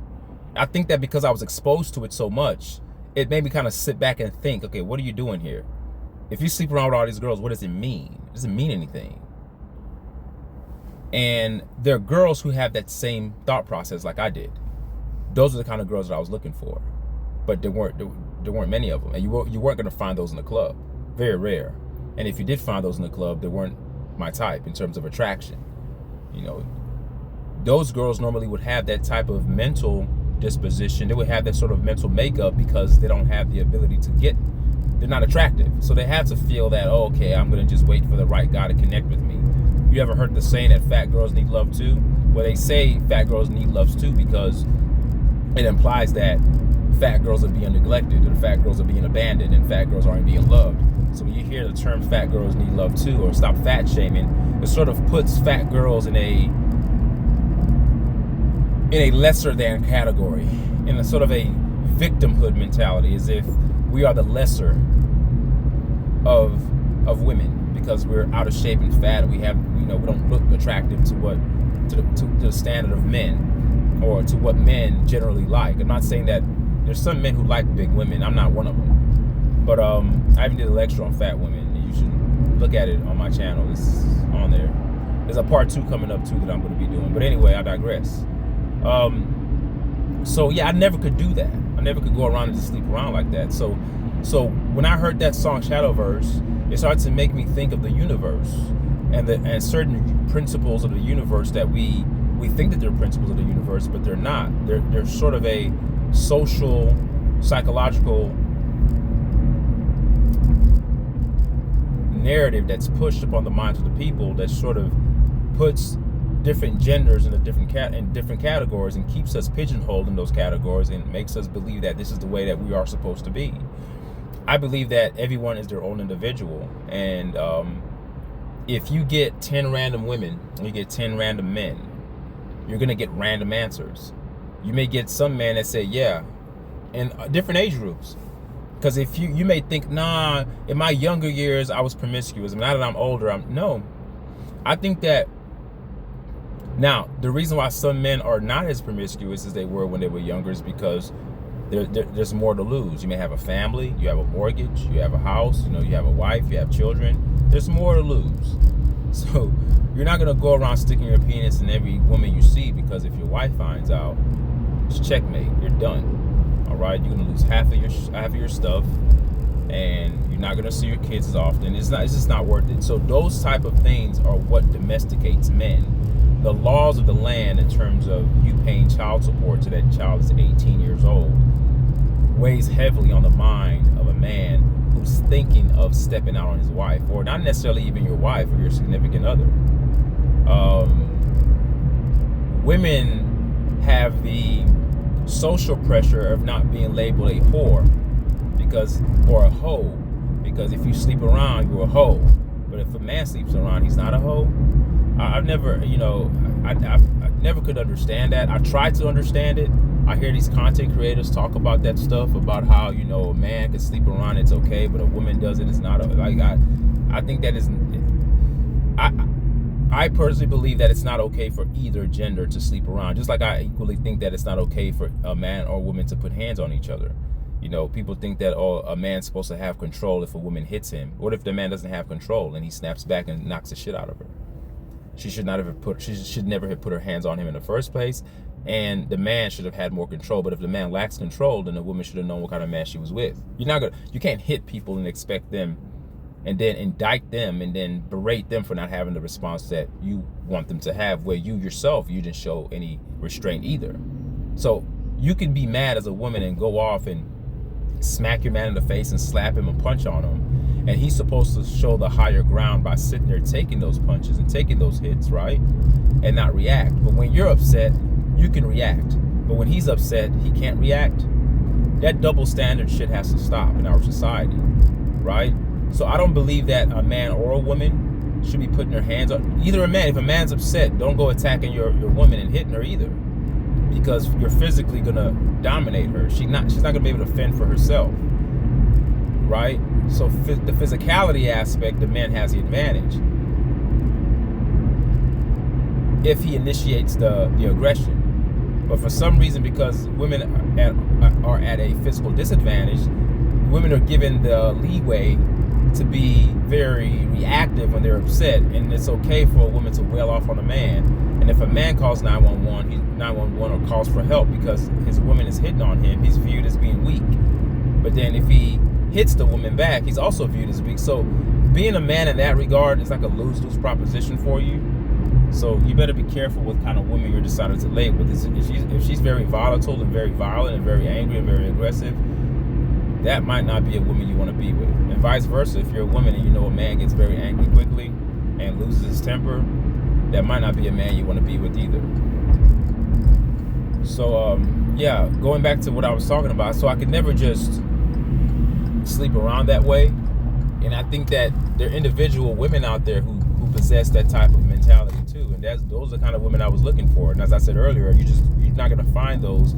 I think that because I was exposed to it so much, it made me kind of sit back and think, okay, what are you doing here? If you sleep around with all these girls, what does it mean? It doesn't mean anything. And there are girls who have that same thought process like I did. Those are the kind of girls that I was looking for, but there weren't many of them, and you weren't going to find those in the club. Very rare. And if you did find those in the club, they weren't my type in terms of attraction. Those girls normally would have that type of mental disposition. They would have that sort of mental makeup because they don't have the ability to get. They're not attractive, so they have to feel that, oh, okay, I'm going to just wait for the right guy to connect with me. You ever heard the saying that fat girls need love too? Well, they say fat girls need love too because it implies that fat girls are being neglected, or fat girls are being abandoned, and fat girls aren't being loved. So when you hear the term fat girls need love too, or stop fat shaming, it sort of puts fat girls in a lesser than category, in a sort of a victimhood mentality, as if we are the lesser of women because we're out of shape and fat, and we don't look attractive to the standard of men, or to what men generally like. I'm not saying that there's some men who like big women. I'm not one of them. But I even did a lecture on fat women, and you should look at it on my channel. It's on there. There's a part 2 coming up too that I'm going to be doing. But anyway, I digress. So yeah, I never could do that. I never could go around and just sleep around like that. So when I heard that song Shadowverse, it started to make me think of the universe and certain principles of the universe that we think that they're principles of the universe, but they're not. They're sort of a social, psychological narrative that's pushed upon the minds of the people that sort of puts different genders in different categories and keeps us pigeonholed in those categories and makes us believe that this is the way that we are supposed to be. I believe that everyone is their own individual, and if you get 10 random women and you get 10 random men, you're gonna get random answers. You may get some men that say yeah in different age groups. Because if you may think, nah, in my younger years I was promiscuous, and now that I'm older, no. I think that now the reason why some men are not as promiscuous as they were when they were younger is because there's more to lose. You may have a family, you have a mortgage, you have a house, you have a wife, you have children. There's more to lose. So you're not gonna go around sticking your penis in every woman you see, because if your wife finds out, it's checkmate. You're done. All right, you're gonna lose half of your stuff, and you're not gonna see your kids as often. It's just not worth it. So those type of things are what domesticates men. The laws of the land, in terms of you paying child support to that child that's 18 years old, weighs heavily on the mind of a man who's thinking of stepping out on his wife, or not necessarily even your wife or your significant other. Women have the social pressure of not being labeled a whore or a hoe, because if you sleep around, you're a hoe. But if a man sleeps around, he's not a hoe. I never could understand that. I tried to understand it. I hear these content creators talk about that stuff, about how a man can sleep around, it's okay, but a woman does it, it's not. I think that is. I personally believe that it's not okay for either gender to sleep around. Just like I equally think that it's not okay for a man or a woman to put hands on each other. People think that a man's supposed to have control if a woman hits him. What if the man doesn't have control and he snaps back and knocks the shit out of her? She should never have put her hands on him in the first place, and the man should have had more control. But if the man lacks control, then the woman should have known what kind of man she was with. You can't hit people and expect them, and then indict them and then berate them for not having the response that you want them to have, where you didn't show any restraint either. So you can be mad as a woman and go off and smack your man in the face and slap him and punch on him, and he's supposed to show the higher ground by sitting there taking those punches and taking those hits, right, and not react. But when you're upset, you can react. But when he's upset, he can't react. That double standard shit has to stop in our society, right? So I don't believe that a man or a woman should be putting their hands on either a man. If a man's upset, don't go attacking your woman and hitting her either, because you're physically gonna dominate her. She's not gonna be able to fend for herself, right? So the physicality aspect, the man has the advantage if he initiates the aggression. But for some reason, because women are at a physical disadvantage, women are given the leeway to be very reactive when they're upset, and it's okay for a woman to wail off on a man. And if a man calls 911 or calls for help because his woman is hitting on him, he's viewed as being weak. But then if he hits the woman back, he's also viewed as weak. So being a man in that regard is like a lose-lose proposition for you. So you better be careful what kind of woman you're deciding to lay with. If she's very volatile and very violent and very angry and very aggressive, that might not be a woman you want to be with. And vice versa, if you're a woman and a man gets very angry quickly and loses his temper, that might not be a man you want to be with either. So yeah, going back to what I was talking about, so I could never just sleep around that way. And I think that there are individual women out there who possess that type of mentality too, and those are the kind of women I was looking for. And as I said earlier, you're not going to find those.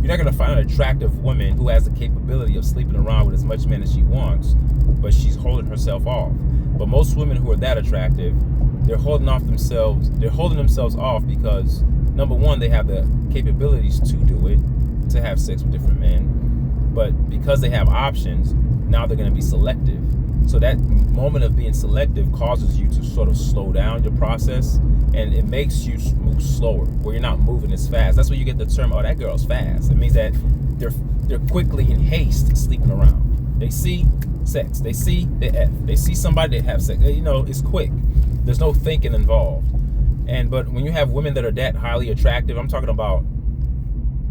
You're not going to find an attractive woman who has the capability of sleeping around with as much men as she wants, but she's holding herself off. But most women who are that attractive, they're holding themselves off because, number one, they have the capabilities to do it, to have sex with different men. But because they have options, now they're going to be selective. So that moment of being selective causes you to sort of slow down your process, and it makes you move slower, where you're not moving as fast. That's where you get the term, oh, that girl's fast. It means that they're quickly in haste sleeping around. They see sex, they see the F, they see somebody that have sex. You know, it's quick. There's no thinking involved. But when you have women that are that highly attractive, I'm talking about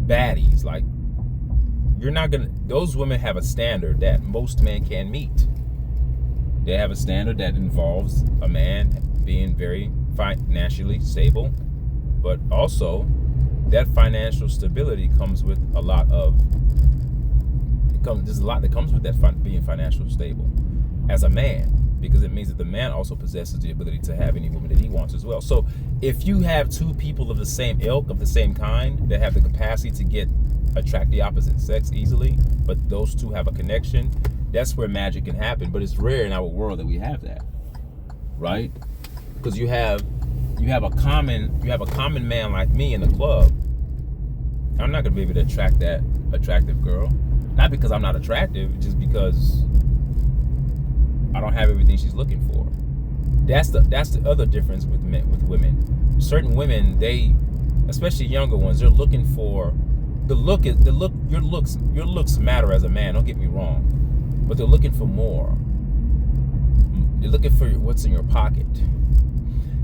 baddies, like, you're not gonna, those women have a standard that most men can't meet. They have a standard that involves a man being very financially stable, but also that financial stability comes with a lot of, there's a lot that comes with that being financially stable as a man, because it means that the man also possesses the ability to have any woman that he wants as well. So if you have two people of the same ilk, of the same kind, that have the capacity to attract the opposite sex easily, but those two have a connection, that's where magic can happen. But it's rare in our world that we have that, right? Because you have a common man like me in the club. I'm not gonna be able to attract that attractive girl, not because I'm not attractive, just because I don't have everything she's looking for. That's the other difference with women. Certain women, they, especially younger ones, they're looking for your looks matter as a man, don't get me wrong, but they're looking for more. They're looking for what's in your pocket.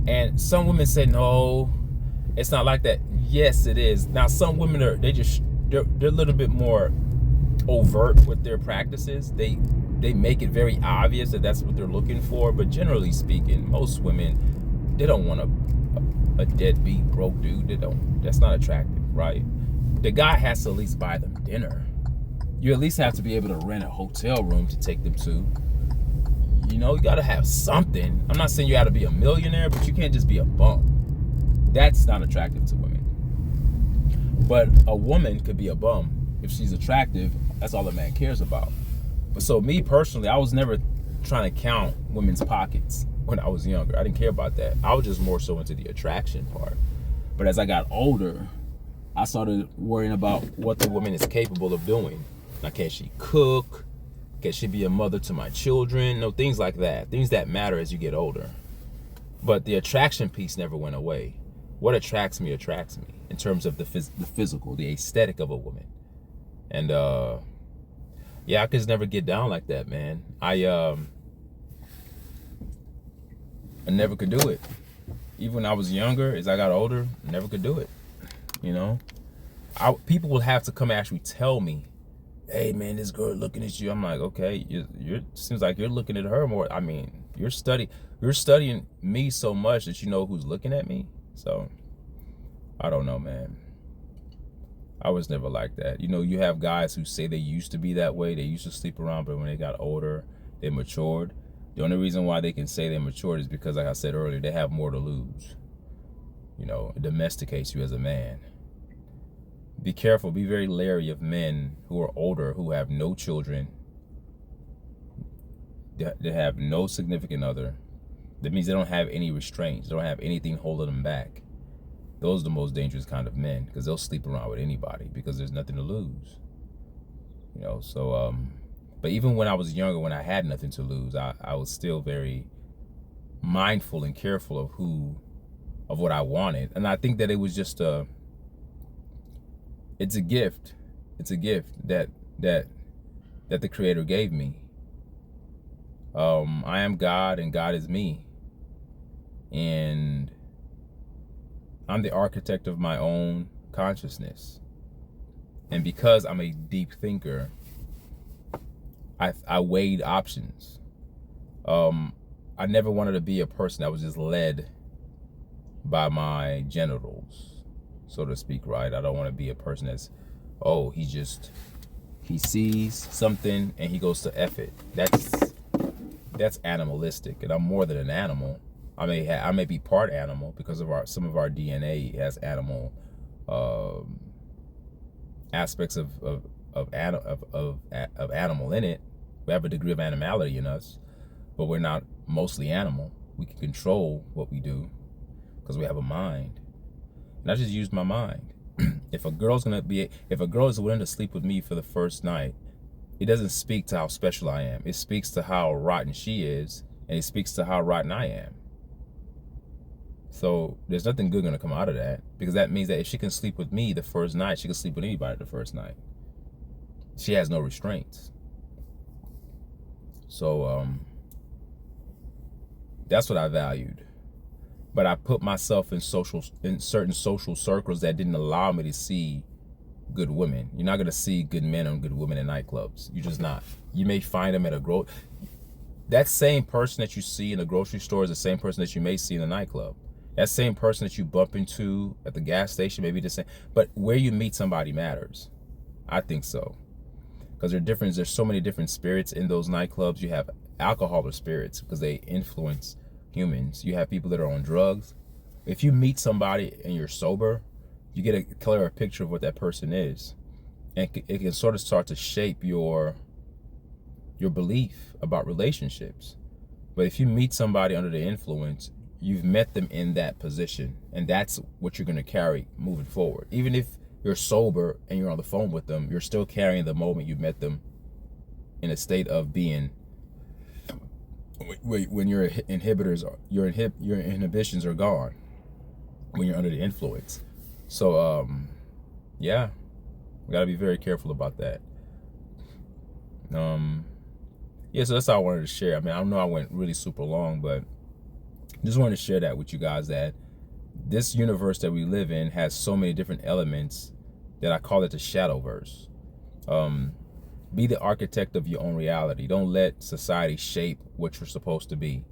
And some women say, no, it's not like that. Yes, it is. Now, some women they're a little bit more overt with their practices. They make it very obvious that that's what they're looking for. But generally speaking, most women, they don't want a deadbeat broke dude. They don't. That's not attractive, right? The guy has to at least buy them dinner. You at least have to be able to rent a hotel room to take them to. You know, you gotta have something. I'm not saying you gotta be a millionaire, but you can't just be a bum. That's not attractive to women. But a woman could be a bum. If she's attractive, that's all a man cares about. But so me personally, I was never trying to count women's pockets when I was younger. I didn't care about that. I was just more so into the attraction part. But as I got older, I started worrying about what the woman is capable of doing. Now, can she cook? Can she be a mother to my children? No, things like that. Things that matter as you get older. But the attraction piece never went away. What attracts me in terms of the physical, the aesthetic of a woman. And yeah, I could just never get down like that, man. I never could do it. Even when I was younger, as I got older, I never could do it. You know, people will have to come actually tell me, hey man, this girl looking at you. I'm like, okay, you're seems like you're looking at her more. I mean, you're studying me so much that you know who's looking at me. So I don't know, man. I was never like that. You know, you have guys who say they used to be that way. They used to sleep around, but when they got older, they matured. The only reason why they can say they matured is because, like I said earlier, they have more to lose. You know, it domesticates you as a man. Be careful, be very leery of men who are older, who have no children, they have no significant other. That means they don't have any restraints. They don't have anything holding them back. Those are the most dangerous kind of men, because they'll sleep around with anybody because there's nothing to lose. You know, so, but even when I was younger, when I had nothing to lose, I was still very mindful and careful of what I wanted. And I think that it was just it's a gift. It's a gift that the Creator gave me. I am God and God is me. And I'm the architect of my own consciousness. And because I'm a deep thinker, I weighed options. I never wanted to be a person that was just led by my genitals, so to speak, right? I don't want to be a person that's, oh, he sees something and he goes to F it. That's animalistic, and I'm more than an animal. I may be part animal because of some of our DNA has animal aspects of animal in it. We have a degree of animality in us, but we're not mostly animal. We can control what we do because we have a mind. And I just use my mind. If a girl is willing to sleep with me for the first night, it doesn't speak to how special I am. It speaks to how rotten she is, and it speaks to how rotten I am. So there's nothing good gonna come out of that, because that means that if she can sleep with me the first night, she can sleep with anybody the first night. She has no restraints. So that's what I valued. But I put myself in certain social circles that didn't allow me to see good women. You're not gonna see good men and good women in nightclubs. You're just not. You may find them at that same person that you see in the grocery store is the same person that you may see in a nightclub. That same person that you bump into at the gas station may be the same. But where you meet somebody matters. I think so. Because there's so many different spirits in those nightclubs. You have alcohol or spirits because they influence humans. You have people that are on drugs. If you meet somebody and you're sober, you get a clearer picture of what that person is. And it can sort of start to shape your belief about relationships. But if you meet somebody under the influence, you've met them in that position, and that's what you're going to carry moving forward. Even if you're sober and you're on the phone with them, you're still carrying the moment you met them in a state of being, when your inhibitions are gone, when you're under the influence. So yeah, we got to be very careful about that. Yeah, so that's all I wanted to share. I mean, I know I went really super long, but just wanted to share that with you guys, that this universe that we live in has so many different elements that I call it the Shadowverse. Be the architect of your own reality. Don't let society shape what you're supposed to be.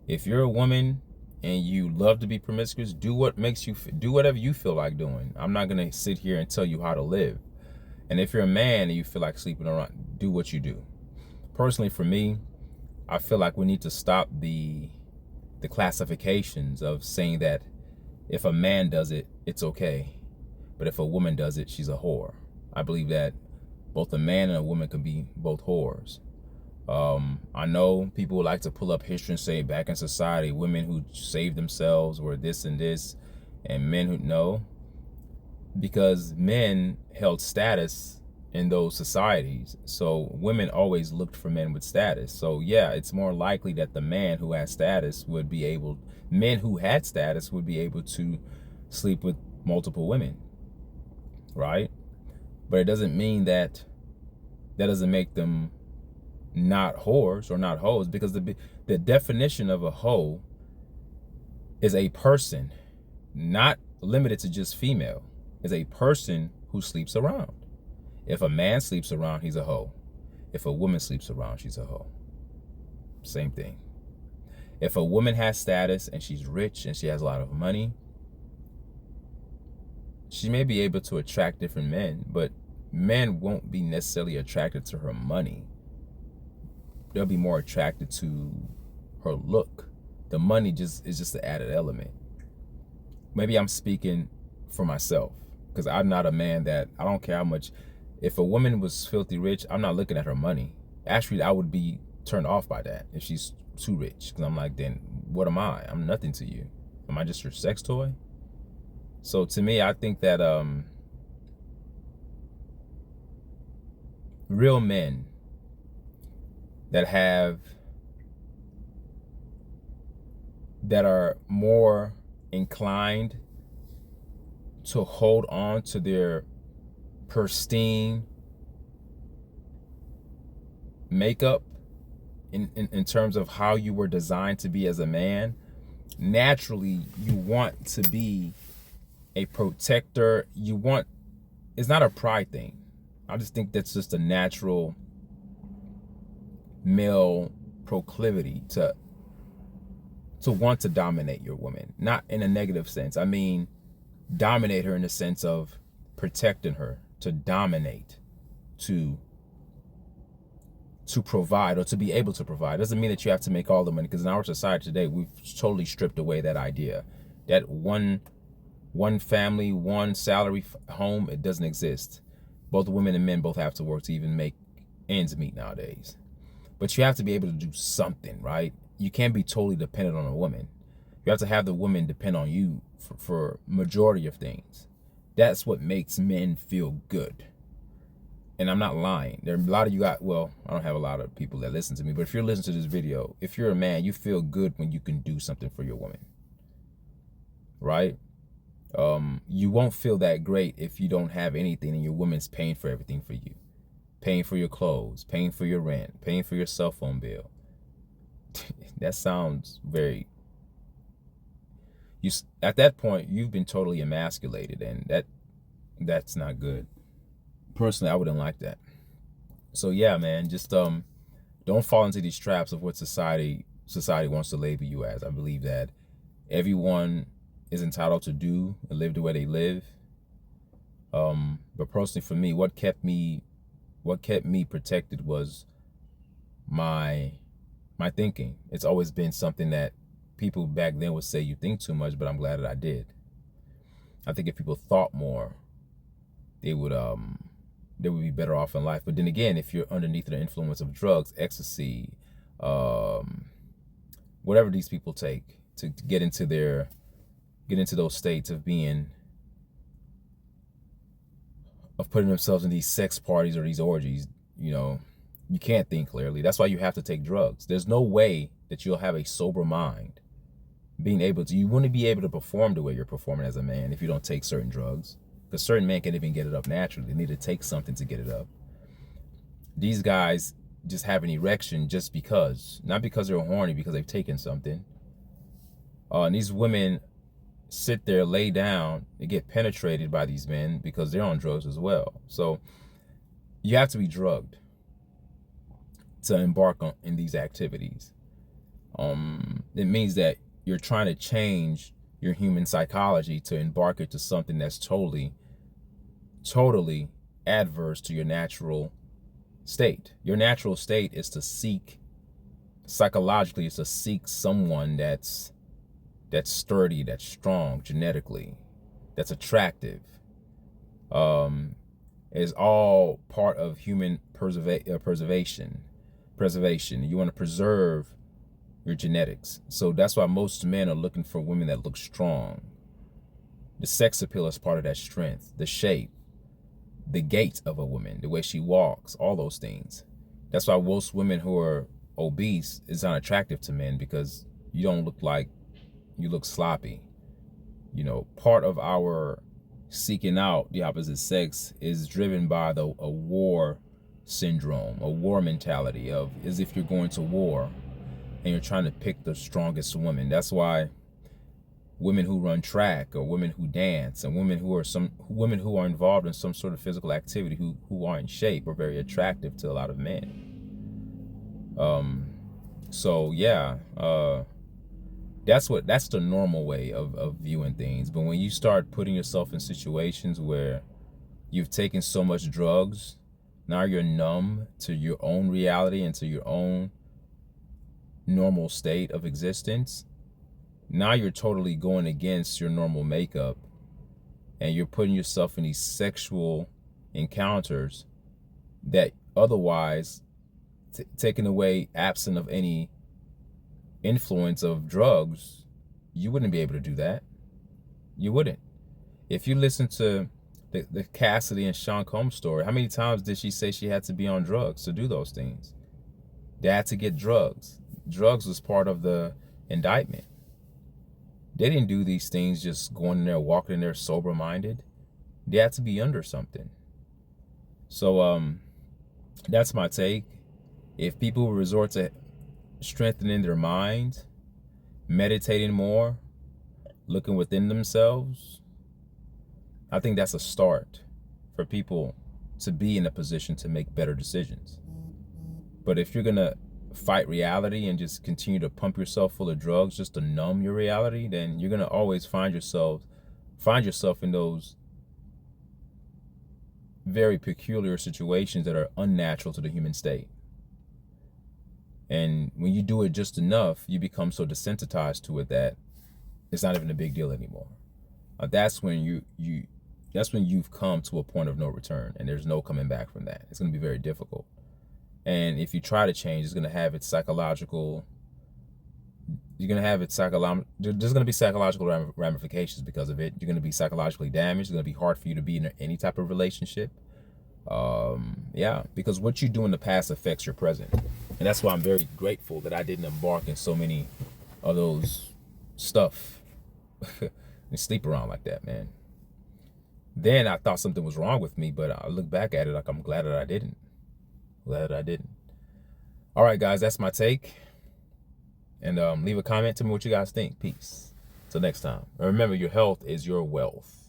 If you're a woman and you love to be promiscuous, do whatever you feel like doing. I'm not gonna sit here and tell you how to live. And if you're a man and you feel like sleeping around, do what you do. Personally, for me, I feel like we need to stop the classifications of saying that if a man does it, it's okay, but if a woman does it, she's a whore. I believe that both a man and a woman can be both whores. I know people like to pull up history and say back in society, women who saved themselves were this and this, and men who no, because men held status in those societies. So women always looked for men with status. So yeah, it's more likely that the man who has status men who had status would be able to sleep with multiple women, right? But it doesn't mean that doesn't make them not whores or not hoes, because the definition of a hoe is a person, not limited to just female, is a person who sleeps around. If a man sleeps around, he's a hoe. If a woman sleeps around, she's a hoe. Same thing. If a woman has status and she's rich and she has a lot of money, she may be able to attract different men, but men won't be necessarily attracted to her money. They'll be more attracted to her look. The money is just the added element. Maybe I'm speaking for myself, because I'm not a man that, I don't care how much. If a woman was filthy rich, I'm not looking at her money. Actually, I would be turned off by that if she's too rich, because I'm like, then what am I? I'm nothing to you. Am I just your sex toy? So to me, I think that real men that are more inclined to hold on to their pristine makeup in terms of how you were designed to be as a man, naturally you want to be a protector. It's not a pride thing. I just think that's just a natural male proclivity to want to dominate your woman. Not in a negative sense. I mean, dominate her in the sense of protecting her, to dominate, to provide, or to be able to provide. It doesn't mean that you have to make all the money, because in our society today, we've totally stripped away that idea. That one family, one salary home, it doesn't exist. Both women and men both have to work to even make ends meet nowadays. But you have to be able to do something, right? You can't be totally dependent on a woman. You have to have the woman depend on you for majority of things. That's what makes men feel good. and I'm not lying. There are a lot of you got, well, I don't have a lot of people that listen to me, but if you're listening to this video, if you're a man, you feel good when you can do something for your woman, right? You won't feel that great if you don't have anything and your woman's paying for everything for you, paying for your clothes, paying for your rent, paying for your cell phone bill. That sounds very, at that point, you've been totally emasculated, and that's not good. Personally, I wouldn't like that. So yeah, man, just don't fall into these traps of what society wants to label you as. I believe that everyone is entitled to do and live the way they live. But personally, for me, what kept me protected was my thinking. It's always been something that people back then would say, you think too much, but I'm glad that I did. I think if people thought more, they would be better off in life. But then again, if you're underneath the influence of drugs, ecstasy, whatever these people take to get into those states of putting themselves in these sex parties or these orgies, you can't think clearly. That's why you have to take drugs. There's no way that you'll have a sober mind you wouldn't be able to perform the way you're performing as a man if you don't take certain drugs. Because certain men can't even get it up naturally. They need to take something to get it up. These guys just have an erection just because. Not because they're horny, because they've taken something. And these women sit there, lay down, they get penetrated by these men because they're on drugs as well. So you have to be drugged to embark in these activities. It means that you're trying to change your human psychology to embark into something that's totally adverse to your natural state. Your natural state is to seek, psychologically, is to seek someone that's sturdy, that's strong genetically, that's attractive. Is all part of human preservation. You want to preserve your genetics. So that's why most men are looking for women that look strong. The sex appeal is part of that strength, the shape, the gait of a woman, the way she walks, all those things. That's why most women who are obese is unattractive to men, because you don't look like, you look sloppy. Part of our seeking out the opposite sex is driven by a war syndrome, a war mentality of as if you're going to war and you're trying to pick the strongest woman. That's why women who run track, or women who dance, and women who are involved in some sort of physical activity who are in shape are very attractive to a lot of men. So yeah, that's the normal way of viewing things. But when you start putting yourself in situations where you've taken so much drugs, now you're numb to your own reality and to your own normal state of existence. Now you're totally going against your normal makeup, and you're putting yourself in these sexual encounters that otherwise, taken away, absent of any influence of drugs, you wouldn't be able to do that. You wouldn't. If you listen to the Cassidy and Sean Combs story, how many times did she say she had to be on drugs to do those things? They had to get drugs. Drugs was part of the indictment. They didn't do these things just going in there, walking in there sober-minded. They had to be under something. So that's my take. If people resort to strengthening their mind, meditating more, looking within themselves, I think that's a start for people to be in a position to make better decisions. But if you're gonna fight reality and just continue to pump yourself full of drugs just to numb your reality, then you're gonna always find yourself in those very peculiar situations that are unnatural to the human state. And when you do it just enough, you become so desensitized to it that it's not even a big deal anymore. That's when you've come to a point of no return, and there's no coming back from that. It's going to be very difficult. And if you try to change, it's going to have its psychological. There's going to be psychological ramifications because of it. You're going to be psychologically damaged. It's going to be hard for you to be in any type of relationship. Yeah, because what you do in the past affects your present. And that's why I'm very grateful that I didn't embark in so many of those stuff and sleep around like that, man. Then I thought something was wrong with me, but I look back at it like I'm glad that I didn't. Glad that I didn't. All right, guys, that's my take. And leave a comment. Tell me what you guys think. Peace. Till next time. And remember, your health is your wealth.